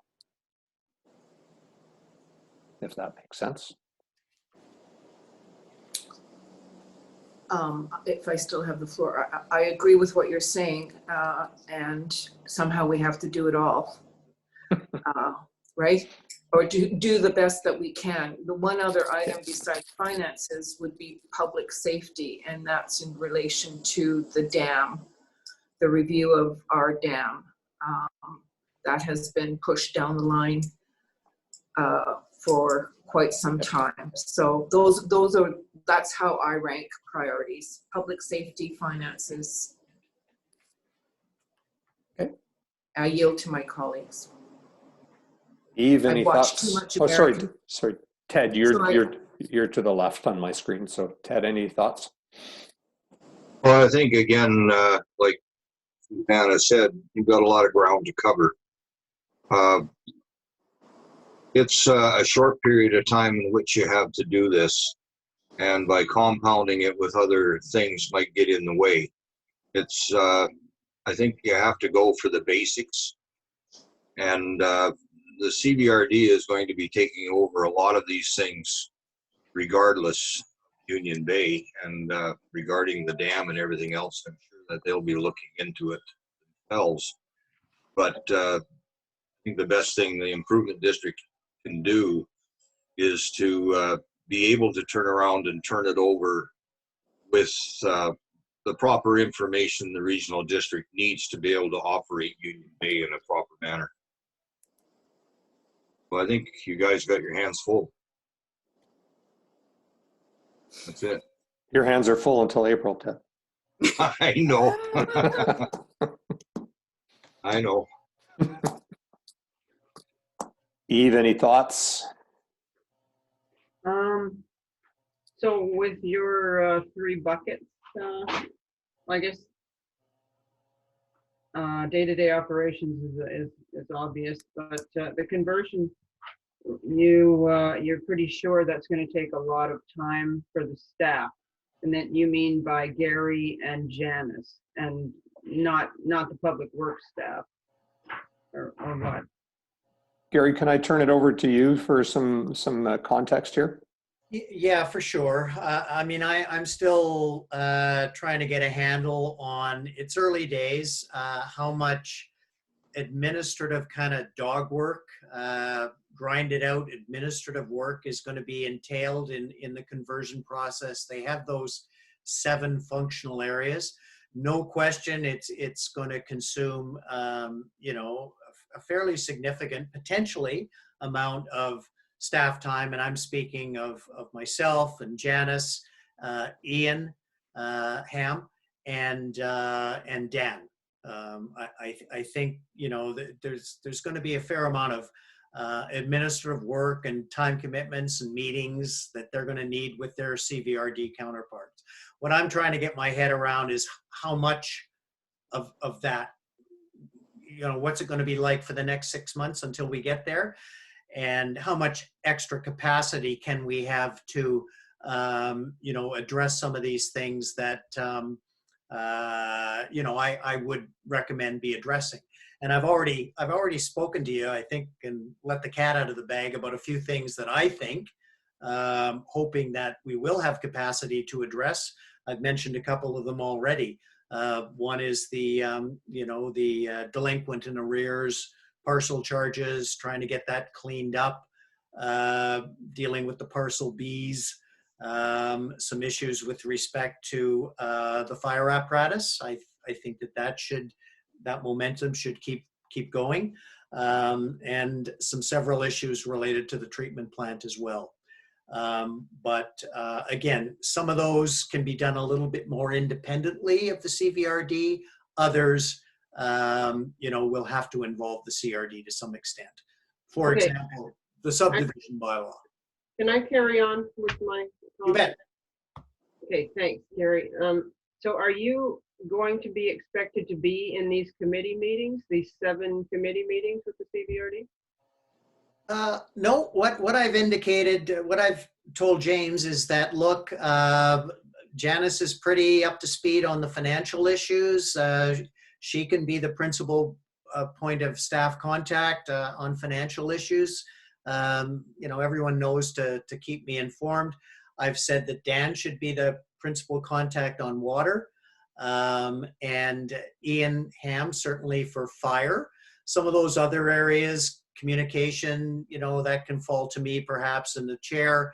if that makes sense. If I still have the floor, I agree with what you're saying, and somehow we have to do it all, right? Or do the best that we can. The one other item besides finances would be public safety, and that's in relation to the dam, the review of our dam. That has been pushed down the line for quite some time. So that's how I rank priorities: public safety, finances. Okay. I yield to my colleagues. Eve, any I've watched thoughts? too much Oh, sorry, American. sorry, Ted, you're to the left on my screen. So Ted, any thoughts? Well, I think again, like Hannah said, you've got a lot of ground to cover. It's a short period of time in which you have to do this, and by compounding it with other things might get in the way. It's, I think you have to go for the basics, and the CVRD is going to be taking over a lot of these things regardless Union Bay, and regarding the dam and everything else, I'm sure that they'll be looking into it themselves. But I think the best thing the improvement district can do is to be able to turn around and turn it over with the proper information the regional district needs to be able to operate Union Bay in a proper manner. Well, I think you guys got your hands full. That's it. Your hands are full until April, Ted. I know. I know. Eve, any thoughts? So with your 3 buckets, I guess day-to-day operations is obvious, but the conversion, you're pretty sure that's going to take a lot of time for the staff, and that you mean by Gary and Janice, and not the public works staff, or what? Gary, can I turn it over to you for some context here? Yeah, for sure. I mean, I'm still trying to get a handle on, it's early days, how much administrative kind of dog work, grinded out administrative work is going to be entailed in the conversion process. They have those 7 functional areas. No question, it's going to consume, you know, a fairly significant, potentially, amount of staff time, and I'm speaking of myself and Janice, Ian Ham, and Dan. I think, you know, there's going to be a fair amount of administrative work and time commitments and meetings that they're going to need with their CVRD counterparts. What I'm trying to get my head around is how much of that, you know, what's it going to be like for the next 6 months until we get there, and how much extra capacity can we have to, you know, address some of these things that, you know, I would recommend be addressing. And I've already spoken to you, I think, and let the cat out of the bag about a few things that I think, hoping that we will have capacity to address. I've mentioned a couple of them already. One is the, the delinquent and arrears, parcel charges, trying to get that cleaned up, dealing with the parcel Bs, some issues with respect to the fire apparatus. I think that momentum should keep going, and several issues related to the treatment plant as well. But again, some of those can be done a little bit more independently of the CVRD. Others, will have to involve the CRD to some extent. For Okay. example, the subdivision bylaw. Can I carry on with my? You bet. Okay, thanks, Gary. So are you going to be expected to be in these committee meetings, these 7 committee meetings with the CVRD? No, what I've indicated, what I've told James is that, look, Janice is pretty up to speed on the financial issues. She can be the principal point of staff contact on financial issues. Everyone knows to keep me informed. I've said that Dan should be the principal contact on water, and Ian Ham certainly for fire. Some of those other areas, communication, that can fall to me perhaps in the chair.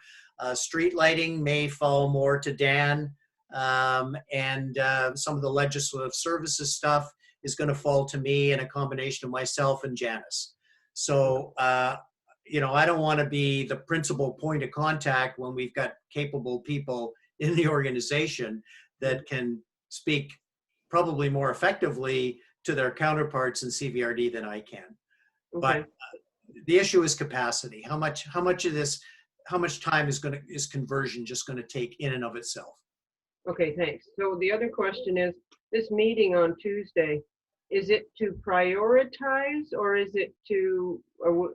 Street lighting may fall more to Dan, and some of the legislative services stuff is going to fall to me in a combination of myself and Janice. So, I don't want to be the principal point of contact when we've got capable people in the organization that can speak probably more effectively to their counterparts in CVRD than I can. Okay. But the issue is capacity. How much time is conversion just going to take in and of itself? Okay, thanks. So the other question is, this meeting on Tuesday, is it to prioritize, or is it to, or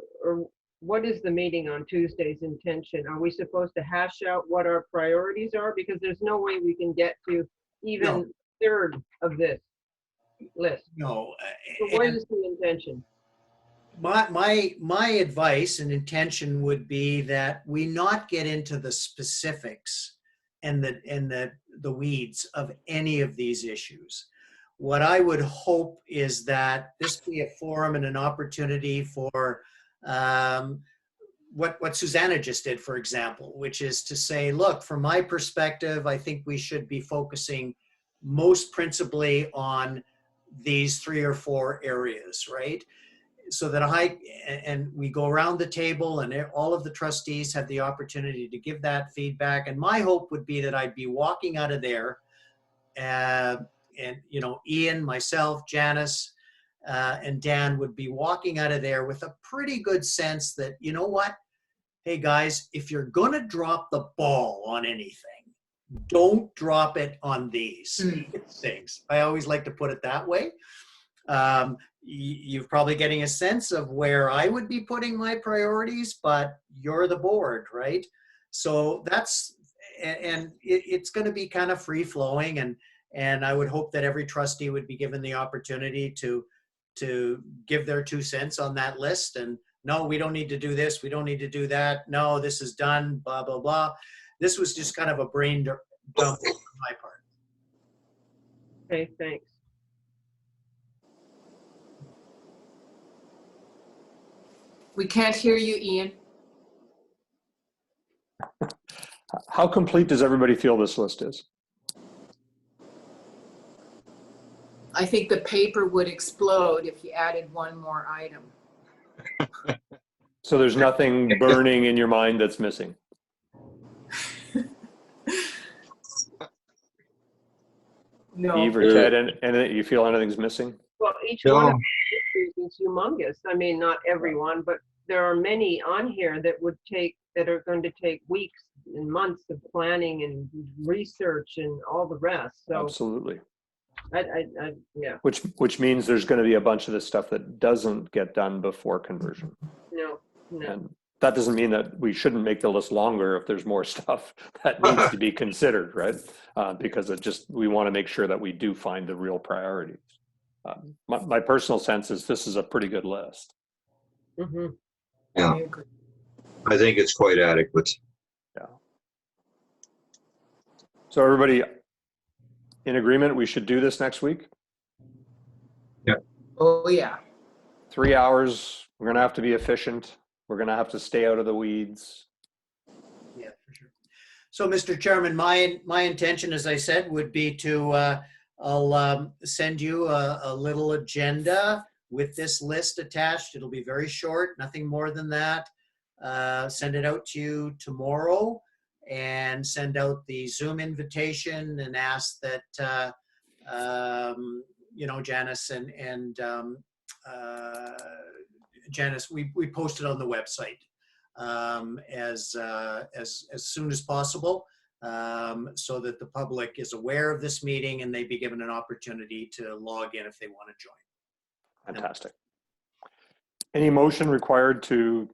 what is the meeting on Tuesday's intention? Are we supposed to hash out what our priorities are? Because there's no way we can get to even No. third of this list. No. So what and is the intention? my advice and intention would be that we not get into the specifics and the weeds of any of these issues. What I would hope is that this be a forum and an opportunity for what Susanna just did, for example, which is to say, look, from my perspective, I think we should be focusing most principally on these 3 or 4 areas, right? So that and we go around the table and all of the trustees have the opportunity to give that feedback. And my hope would be that I'd be walking out of there and Ian, myself, Janice, and Dan would be walking out of there with a pretty good sense that, you know what? Hey guys, if you're gonna drop the ball on anything, don't drop it on these things. I always like to put it that way. You're probably getting a sense of where I would be putting my priorities, but you're the board, right? So it's going to be kind of free flowing, and I would hope that every trustee would be given the opportunity to give their 2 cents on that list. And no, we don't need to do this. We don't need to do that. No, this is done, blah, blah, blah. This was just kind of a brain dump on my part. Okay, thanks. We can't hear you, Ian. How complete does everybody feel this list is? I think the paper would explode if you added one more item. So there's nothing burning in your mind that's missing? No. Eve or Ted, and you feel anything's missing? Well, each No. one of the issues is humongous. I mean, not everyone, but there are many on here that are going to take weeks and months of planning and research and all the rest. So Absolutely. yeah, Which means there's going to be a bunch of this stuff that doesn't get done before conversion. no. And that doesn't mean that we shouldn't make the list longer if there's more stuff that needs to be considered, right? Because we want to make sure that we do find the real priorities. My personal sense is this is a pretty good list. Mm-hmm. Yeah. I agree. I think it's quite adequate. Yeah. So everybody in agreement, we should do this next week? Oh, yeah. 3 hours, we're gonna have to be efficient. We're gonna have to stay out of the weeds. Yeah, for sure. So, Mr. Chairman, my intention, as I said, would be to, I'll send you a little agenda with this list attached. It'll be very short, nothing more than that. Send it out to you tomorrow and send out the Zoom invitation and ask that, Janice and Janice, we post it on the website as soon as possible, so that the public is aware of this meeting and they be given an opportunity to log in if they want to join. Fantastic. Any motion required to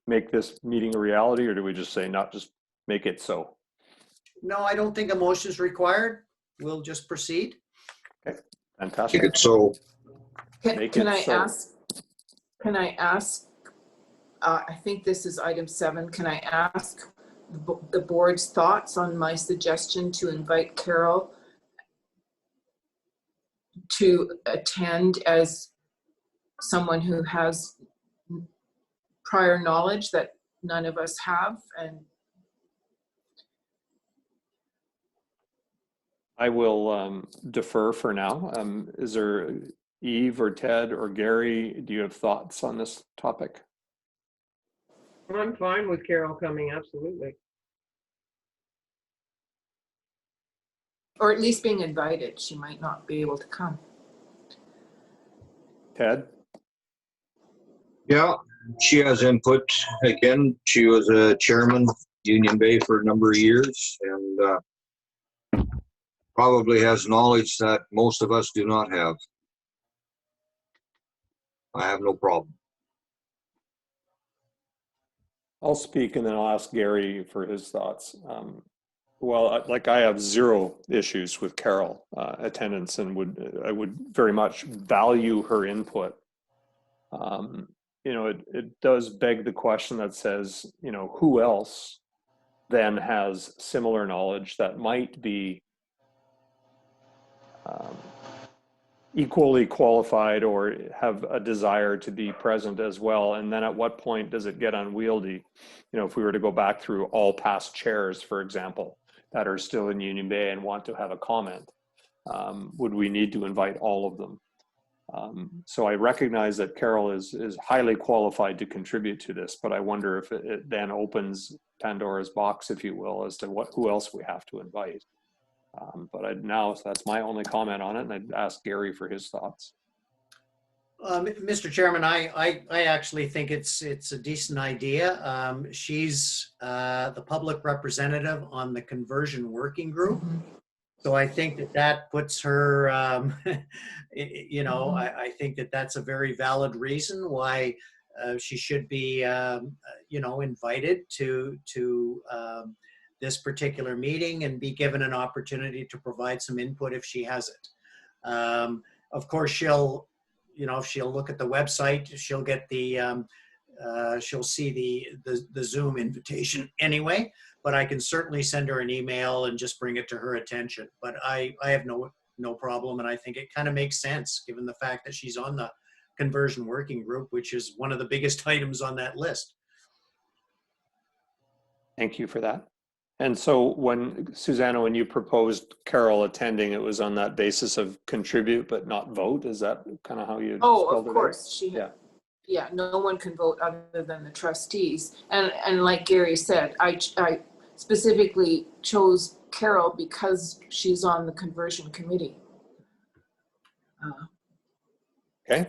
make this meeting a reality, or do we just say not just make it so? No, I don't think a motion is required. We'll just proceed. Make Fantastic. it so. Make Can it I so. ask, I think this is item 7. Can I ask the board's thoughts on my suggestion to invite Carol to attend as someone who has prior knowledge that none of us have? And I will defer for now. Is there Eve or Ted or Gary, do you have thoughts on this topic? I'm fine with Carol coming, absolutely. or at least being invited. She might not be able to come. Ted? Yeah, she has input. Again, she was a chairman, Union Bay, for a number of years, and probably has knowledge that most of us do not have. I have no problem. I'll speak and then I'll ask Gary for his thoughts. Well, like I have zero issues with Carol attendance, and I would very much value her input. You know, it does beg the question that says, you know, who else then has similar knowledge that might be equally qualified or have a desire to be present as well? And then at what point does it get unwieldy? You know, if we were to go back through all past chairs, for example, that are still in Union Bay and want to have a comment, would we need to invite all of them? So I recognize that Carol is highly qualified to contribute to this, but I wonder if it then opens Pandora's box, if you will, as to who else we have to invite. But now that's my only comment on it, and I'd ask Gary for his thoughts. Mr. Chairman, I actually think it's a decent idea. She's the public representative on the conversion working group. So I think that puts her, you know, I think that's a very valid reason why she should be, you know, invited to this particular meeting and be given an opportunity to provide some input if she has it. Of course, she'll, you know, if she'll look at the website, she'll get the, she'll see the Zoom invitation anyway, but I can certainly send her an email and just bring it to her attention. But I have no problem, and I think it kind of makes sense given the fact that she's on the conversion working group, which is one of the biggest items on that list. Thank you for that. And so when, Susanna, when you proposed Carol attending, it was on that basis of contribute but not vote? Is that kind of how you Oh, spelled of it out? course. Yeah, no one can vote other than the trustees. And like Gary said, I specifically chose Carol because she's on the conversion committee. Okay.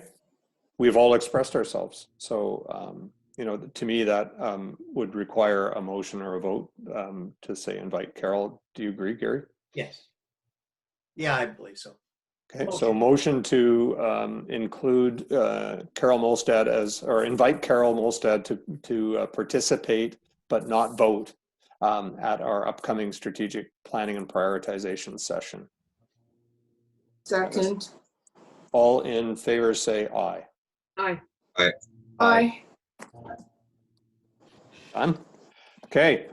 We've all expressed ourselves. So, you know, to me, that would require a motion or a vote to say invite Carol. Do you agree, Gary? Yes. Yeah, I believe so. Okay, so motion to include Carol Molstad or invite Carol Molstad to participate but not vote at our upcoming strategic planning and prioritization session. Second. All in favor say aye. Aye. Aye. Done? Okay.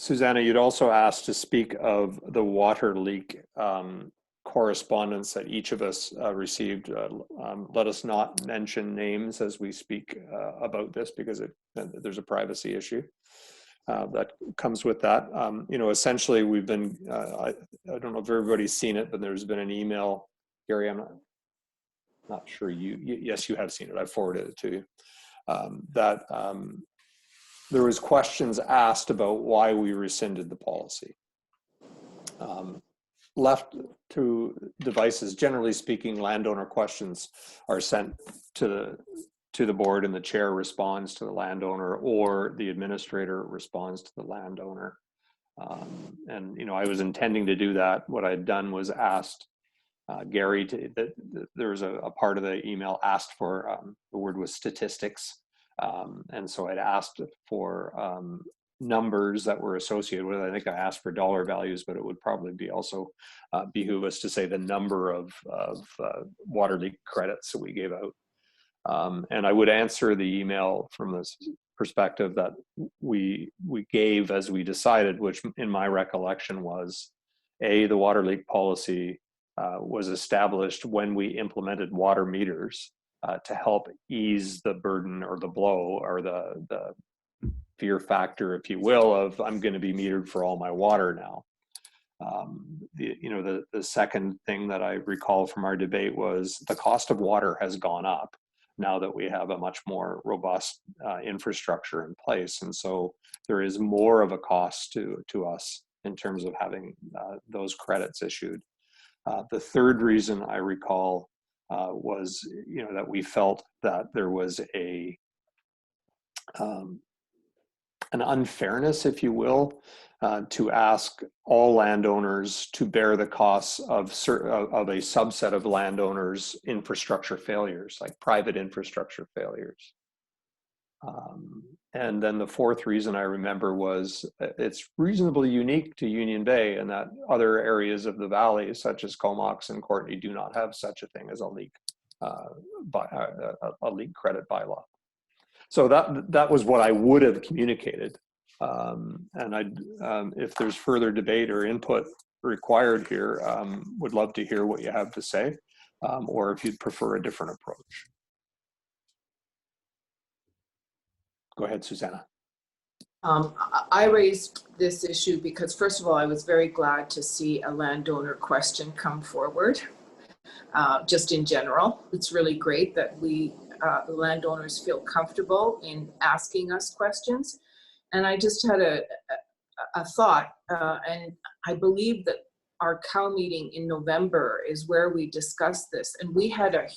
Susanna, you'd also asked to speak of the water leak correspondence that each of us received. Let us not mention names as we speak about this, because there's a privacy issue that comes with that. You know, essentially we've been, I don't know if everybody's seen it, but there's been an email, Gary, I'm not sure yes, you have seen it. I forwarded it to you. There was questions asked about why we rescinded the policy. Left to devices, generally speaking, landowner questions are sent to the board, and the chair responds to the landowner, or the administrator responds to the landowner. And you know, I was intending to do that. What I'd done was asked Gary there was a part of the email asked for the word was statistics. And so I'd asked for numbers that were associated with it. I think I asked for dollar values, but it would probably be also behoove us to say the number of water leak credits that we gave out. And I would answer the email from this perspective that we gave as we decided, which in my recollection was, the water leak policy was established when we implemented water meters to help ease the burden or the blow or the fear factor, if you will, of I'm going to be metered for all my water now. The second thing that I recall from our debate was the cost of water has gone up now that we have a much more robust infrastructure in place. And so there is more of a cost to us in terms of having those credits issued. The third reason I recall was, that we felt that there was an unfairness, if you will, to ask all landowners to bear the costs of a subset of landowners' infrastructure failures, like private infrastructure failures. And then the fourth reason I remember was it's reasonably unique to Union Bay, and that other areas of the valley, such as Comox and Courtney, do not have such a thing as a leak credit bylaw. So that was what I would have communicated. And if there's further debate or input required here, would love to hear what you have to say, or if you'd prefer a different approach. Go ahead, Susanna. I raised this issue because, first of all, I was very glad to see a landowner question come forward. Just in general, it's really great that the landowners feel comfortable in asking us questions. And I just had a thought, and I believe that our COW meeting in November is where we discussed this, and we had a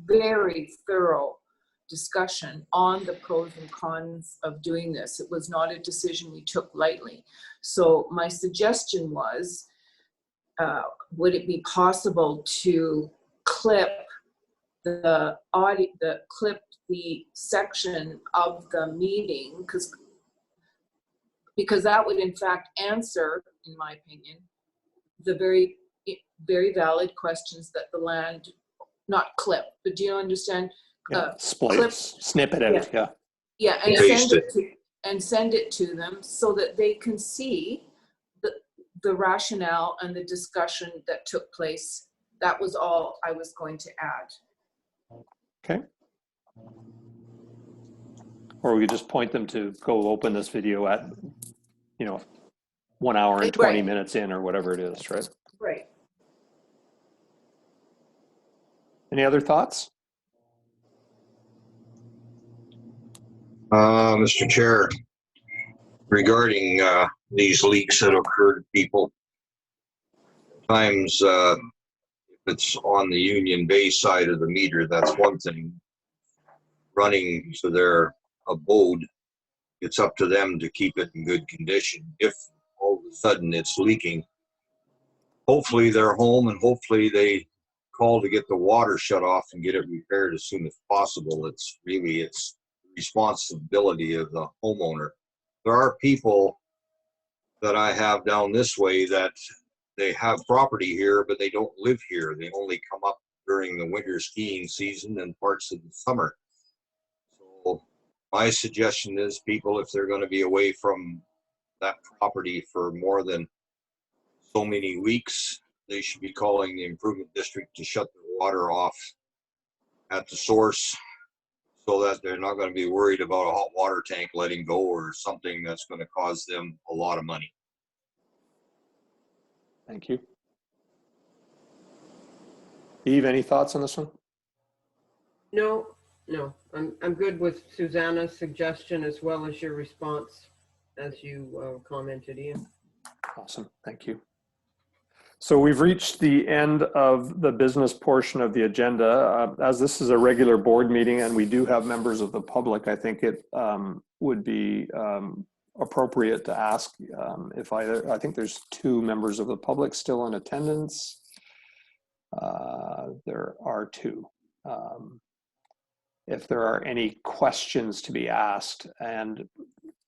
very thorough discussion on the pros and cons of doing this. It was not a decision we took lightly. So my suggestion was, would it be possible to clip the section of the meeting, because that would in fact answer, in my opinion, the very, very valid questions that the land, not clip, but do you understand? Snippet out, yeah. Yeah, and Paste send it to them so that they can see the rationale and the discussion that took place. That was all I was going to add. Okay. Or we could just point them to go open this video at, 1 hour and 20 minutes in, or whatever it is, right? Right. Any other thoughts? Mr. Chair, regarding these leaks that occur to people, times if it's on the Union Bay side of the meter, that's one thing. Running to their abode, it's up to them to keep it in good condition. If all of a sudden it's leaking, hopefully they're home and hopefully they call to get the water shut off and get it repaired as soon as possible. It's responsibility of the homeowner. There are people that I have down this way that they have property here, but they don't live here. They only come up during the winter skiing season and parts of the summer. So my suggestion is, people, if they're going to be away from that property for more than so many weeks, they should be calling the improvement district to shut the water off at the source so that they're not going to be worried about a hot water tank letting go or something that's going to cause them a lot of money. Thank you. Eve, any thoughts on this one? No, I'm good with Susanna's suggestion as well as your response as you commented, Ian. Awesome, thank you. So we've reached the end of the business portion of the agenda. As this is a regular board meeting and we do have members of the public, I think it would be appropriate to ask if I think there's 2 members of the public still in attendance. There are 2. If there are any questions to be asked, and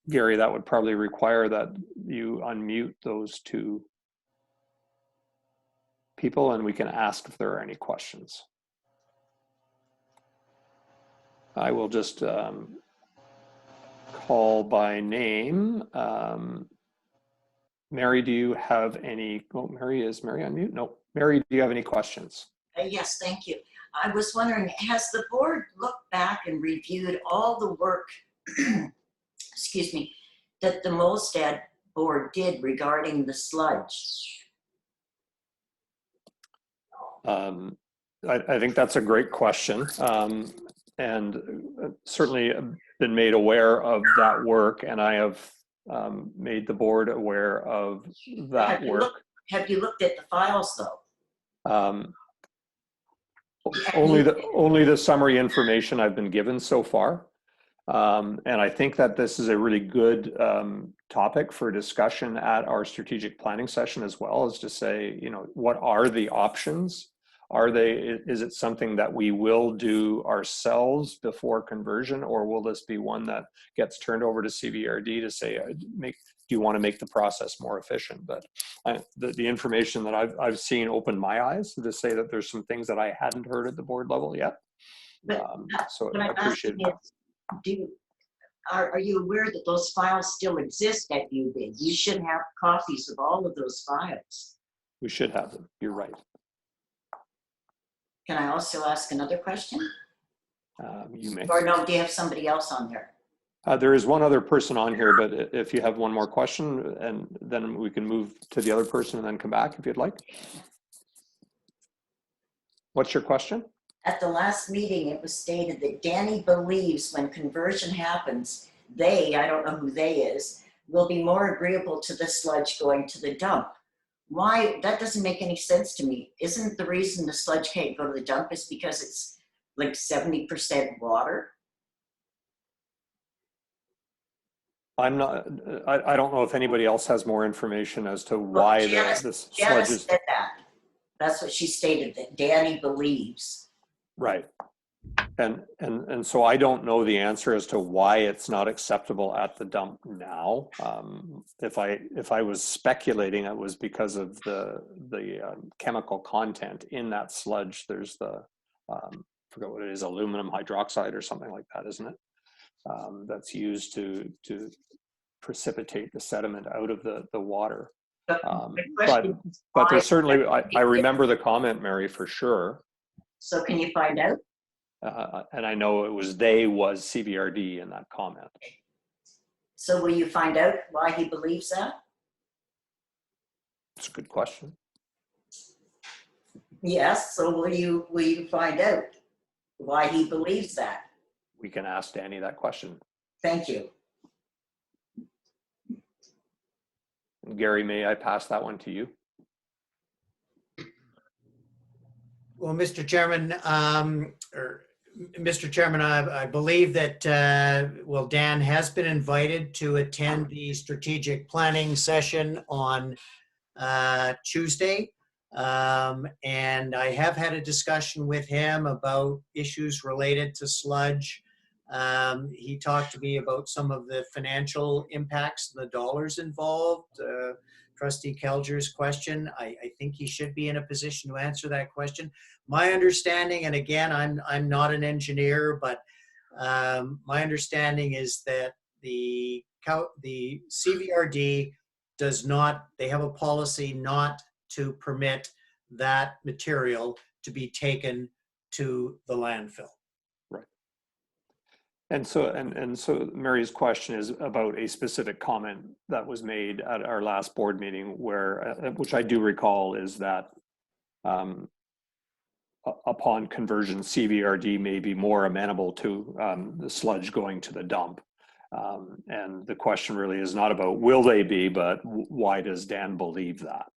Gary, that would probably require that you unmute those 2 people and we can ask if there are any questions. I will just call by name. Mary, do you have any, oh, is Mary on mute? No. Mary, do you have any questions? Yes, thank you. I was wondering, has the board looked back and reviewed all the work, excuse me, that the Molstad board did regarding the sludge? I think that's a great question, and certainly been made aware of that work, and I have made the board aware of that work. Have you looked at the files though? Only the summary information I've been given so far. And I think that this is a really good topic for discussion at our strategic planning session as well, as to say, you know, what are the options? Is it something that we will do ourselves before conversion, or will this be one that gets turned over to CVRD to say, do you want to make the process more efficient? But the information that I've seen opened my eyes to say that there's some things that I hadn't heard at the board level yet. So I appreciate it. Are you aware that those files still exist at UBID? You should have copies of all of those files. We should have them. You're right. Can I also ask another question? You may. Or no, do you have somebody else on there? There is one other person on here, but if you have one more question, and then we can move to the other person and then come back if you'd like. What's your question? At the last meeting, it was stated that Danny believes when conversion happens, I don't know who they is, will be more agreeable to the sludge going to the dump. Why? That doesn't make any sense to me. Isn't the reason the sludge can't go to the dump is because it's like 70% water? I don't know if anybody else has more information as to why this sludge is. Said that. That's what she stated, that Danny believes. Right. And so I don't know the answer as to why it's not acceptable at the dump now. If I was speculating, it was because of the chemical content in that sludge. There's the I forget what it is, aluminum hydroxide or something like that, isn't it? That's used to precipitate the sediment out of the water. But there's certainly, I remember the comment, Mary, for sure. So can you find out? And I know it was CVRD in that comment. So will you find out why he believes that? It's a good question. Yes, so will you find out why he believes that? We can ask Danny that question. Thank you. And Gary, may I pass that one to you? Well, Mr. Chairman, I believe that, Dan has been invited to attend the strategic planning session on Tuesday. And I have had a discussion with him about issues related to sludge. He talked to me about some of the financial impacts, the dollars involved. Trustee Kelger's question, I think he should be in a position to answer that question. My understanding, and again, I'm not an engineer, but my understanding is that the the CVRD does not, they have a policy not to permit that material to be taken to the landfill. And so Mary's question is about a specific comment that was made at our last board meeting where, which I do recall, is that upon conversion, CVRD may be more amenable to the sludge going to the dump. And the question really is not about will they be, but why does Dan believe that?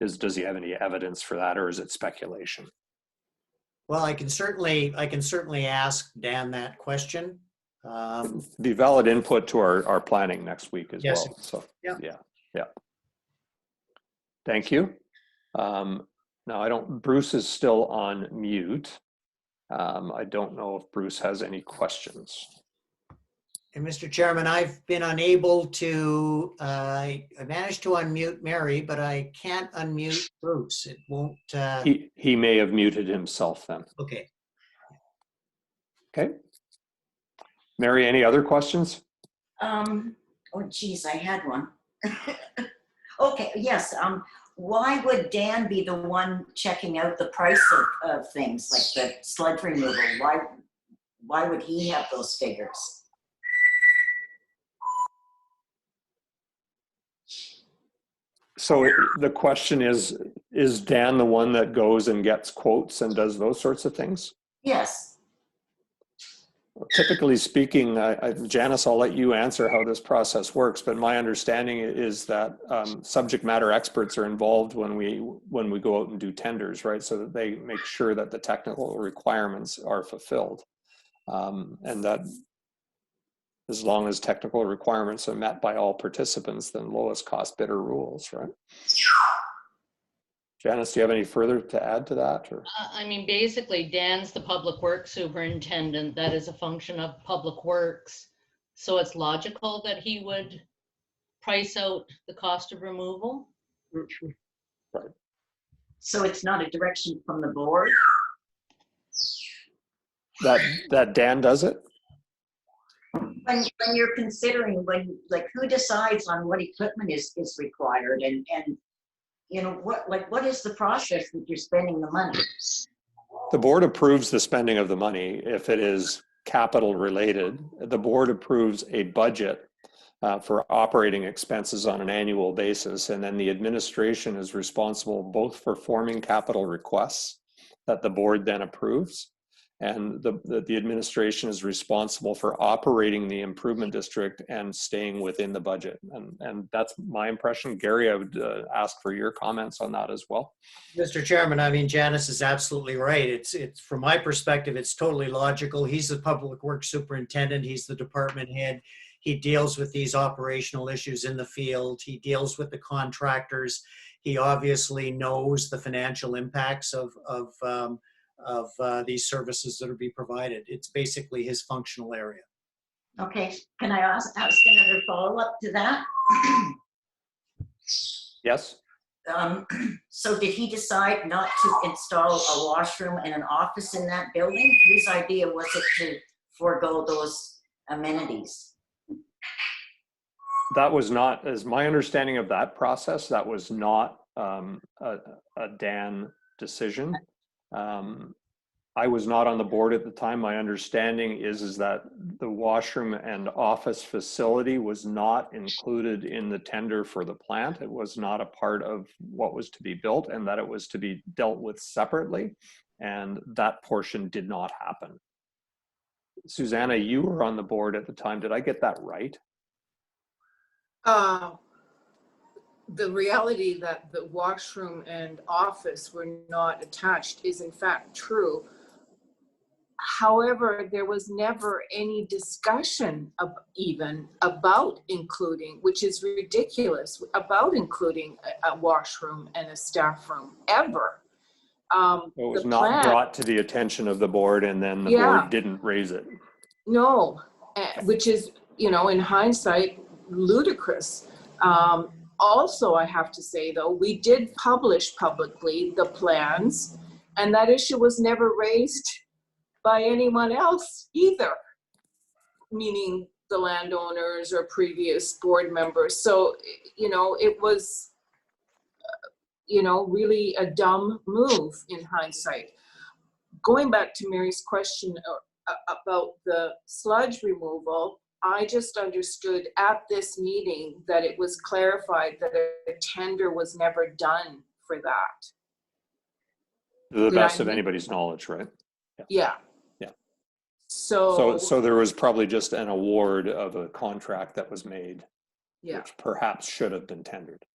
Does he have any evidence for that, or is it speculation? Well, I can certainly ask Dan that question. Be valid input to our planning next week as Yes. well. So Yeah. yeah. Thank you. Now Bruce is still on mute. I don't know if Bruce has any questions. And Mr. Chairman, I've been unable to, I managed to unmute Mary, but I can't unmute Bruce. It won't, He may have muted himself then. okay. Okay. Mary, any other questions? Oh geez, I had one. Okay, yes, why would Dan be the one checking out the price of things like the sludge removal? Why would he have those figures? So the question is Dan the one that goes and gets quotes and does those sorts of things? Yes. Typically speaking, Janice, I'll let you answer how this process works, but my understanding is that subject matter experts are involved when we go out and do tenders, right? So that they make sure that the technical requirements are fulfilled. And that as long as technical requirements are met by all participants, then lowest cost bidder rules, right? Janice, do you have any further to add to that? Or? I mean, basically, Dan's the public works superintendent. That is a function of public works. So it's logical that he would price out the cost of removal. Right. So it's not a direction from the board? That Dan does it? When you're considering, who decides on what equipment is required and you know, what is the process that you're spending the money? The board approves the spending of the money if it is capital related. The board approves a budget for operating expenses on an annual basis, and then the administration is responsible both for forming capital requests that the board then approves, and the administration is responsible for operating the improvement district and staying within the budget. And that's my impression. Gary, I would ask for your comments on that as well. Mr. Chairman, I mean, Janice is absolutely right. It's from my perspective, it's totally logical. He's the public works superintendent. He's the department head. He deals with these operational issues in the field. He deals with the contractors. He obviously knows the financial impacts of these services that are being provided. It's basically his functional area. Okay, can I ask another follow-up to that? Yes? So did he decide not to install a washroom and an office in that building? Whose idea was it to forego those amenities? That was not, as my understanding of that process, that was not a Dan decision. I was not on the board at the time. My understanding is that the washroom and office facility was not included in the tender for the plant. It was not a part of what was to be built, and that it was to be dealt with separately. And that portion did not happen. Susanna, you were on the board at the time. Did I get that right? The reality that the washroom and office were not attached is in fact true. However, there was never any discussion of even about including, which is ridiculous, about including a washroom and a staff room ever. It was not brought to the attention of the board, and then the board didn't raise it. No, which is, you know, in hindsight, ludicrous. Also, I have to say, though, we did publish publicly the plans, and that issue was never raised by anyone else either. Meaning the landowners or previous board members. So, you know, it was, you know, really a dumb move in hindsight. Going back to Mary's question about the sludge removal, I just understood at this meeting that it was clarified that a tender was never done for that. To the Did I best of miss- anybody's knowledge, right? Yeah. Yeah. So, there was probably just an award of a contract that was made, yeah, which perhaps should have been tendered.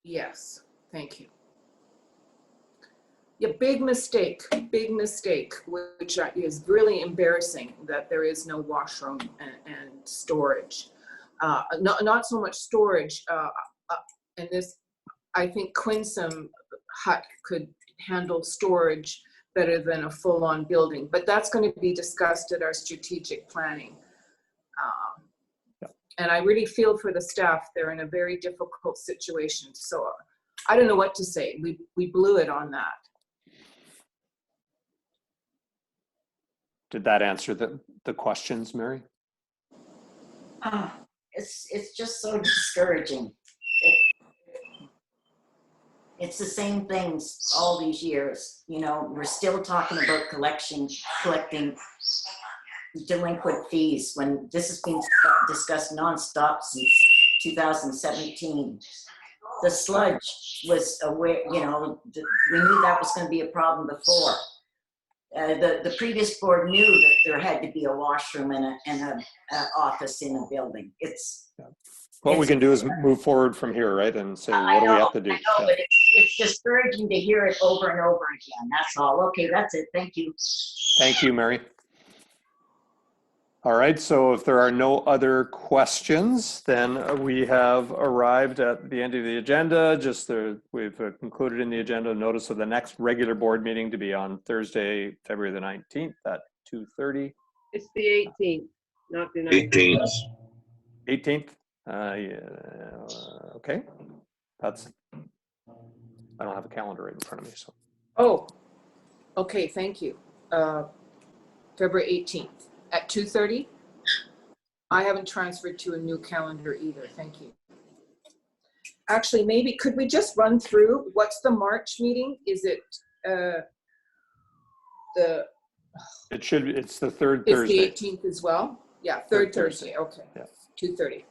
yes, thank you. Yeah, big mistake, which is really embarrassing that there is no washroom and storage. Not so much storage, and this, I think Quinsam hut could handle storage better than a full-on building, but that's going to be discussed at our strategic planning. And I really feel for the staff. They're in a very difficult situation. So I don't know what to say. We blew it on that. Did that answer the questions, Mary? It's just so discouraging. It's the same things all these years. You know, we're still talking about collecting delinquent fees when this has been discussed nonstop since 2017. The sludge was aware, you know, we knew that was going to be a problem before. The previous board knew that there had to be a washroom and a office in a building. What we can do is move forward from here, right? And say, what do we have to do? I know, but it's discouraging to hear it over and over again. That's all. Okay, that's it. Thank you. Thank you, Mary. All right, so if there are no other questions, then we have arrived at the end of the agenda. We've concluded in the agenda notice of the next regular board meeting to be on Thursday, February the 19th at 2:30. It's the 18th, not the 19th. 18th. 18th? Yeah, okay. I don't have a calendar right in front of me, so. Oh, okay, thank you. February 18th at 2:30. I haven't transferred to a new calendar either, thank you. Actually, maybe, could we just run through, what's the March meeting? Is it It's the third it's Thursday. the 18th as well? Yeah, third Thursday, okay. Yeah. 2:30.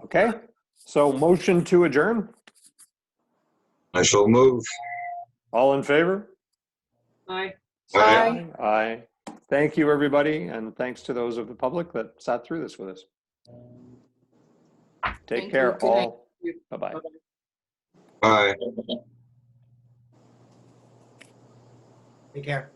Okay, so motion to adjourn. I shall move. All in favor? Aye. Aye. Aye. Thank you, everybody, and thanks to those of the public that sat through this with us. Take Thank care, you. Good night. all. Bye-bye. Bye. Take care.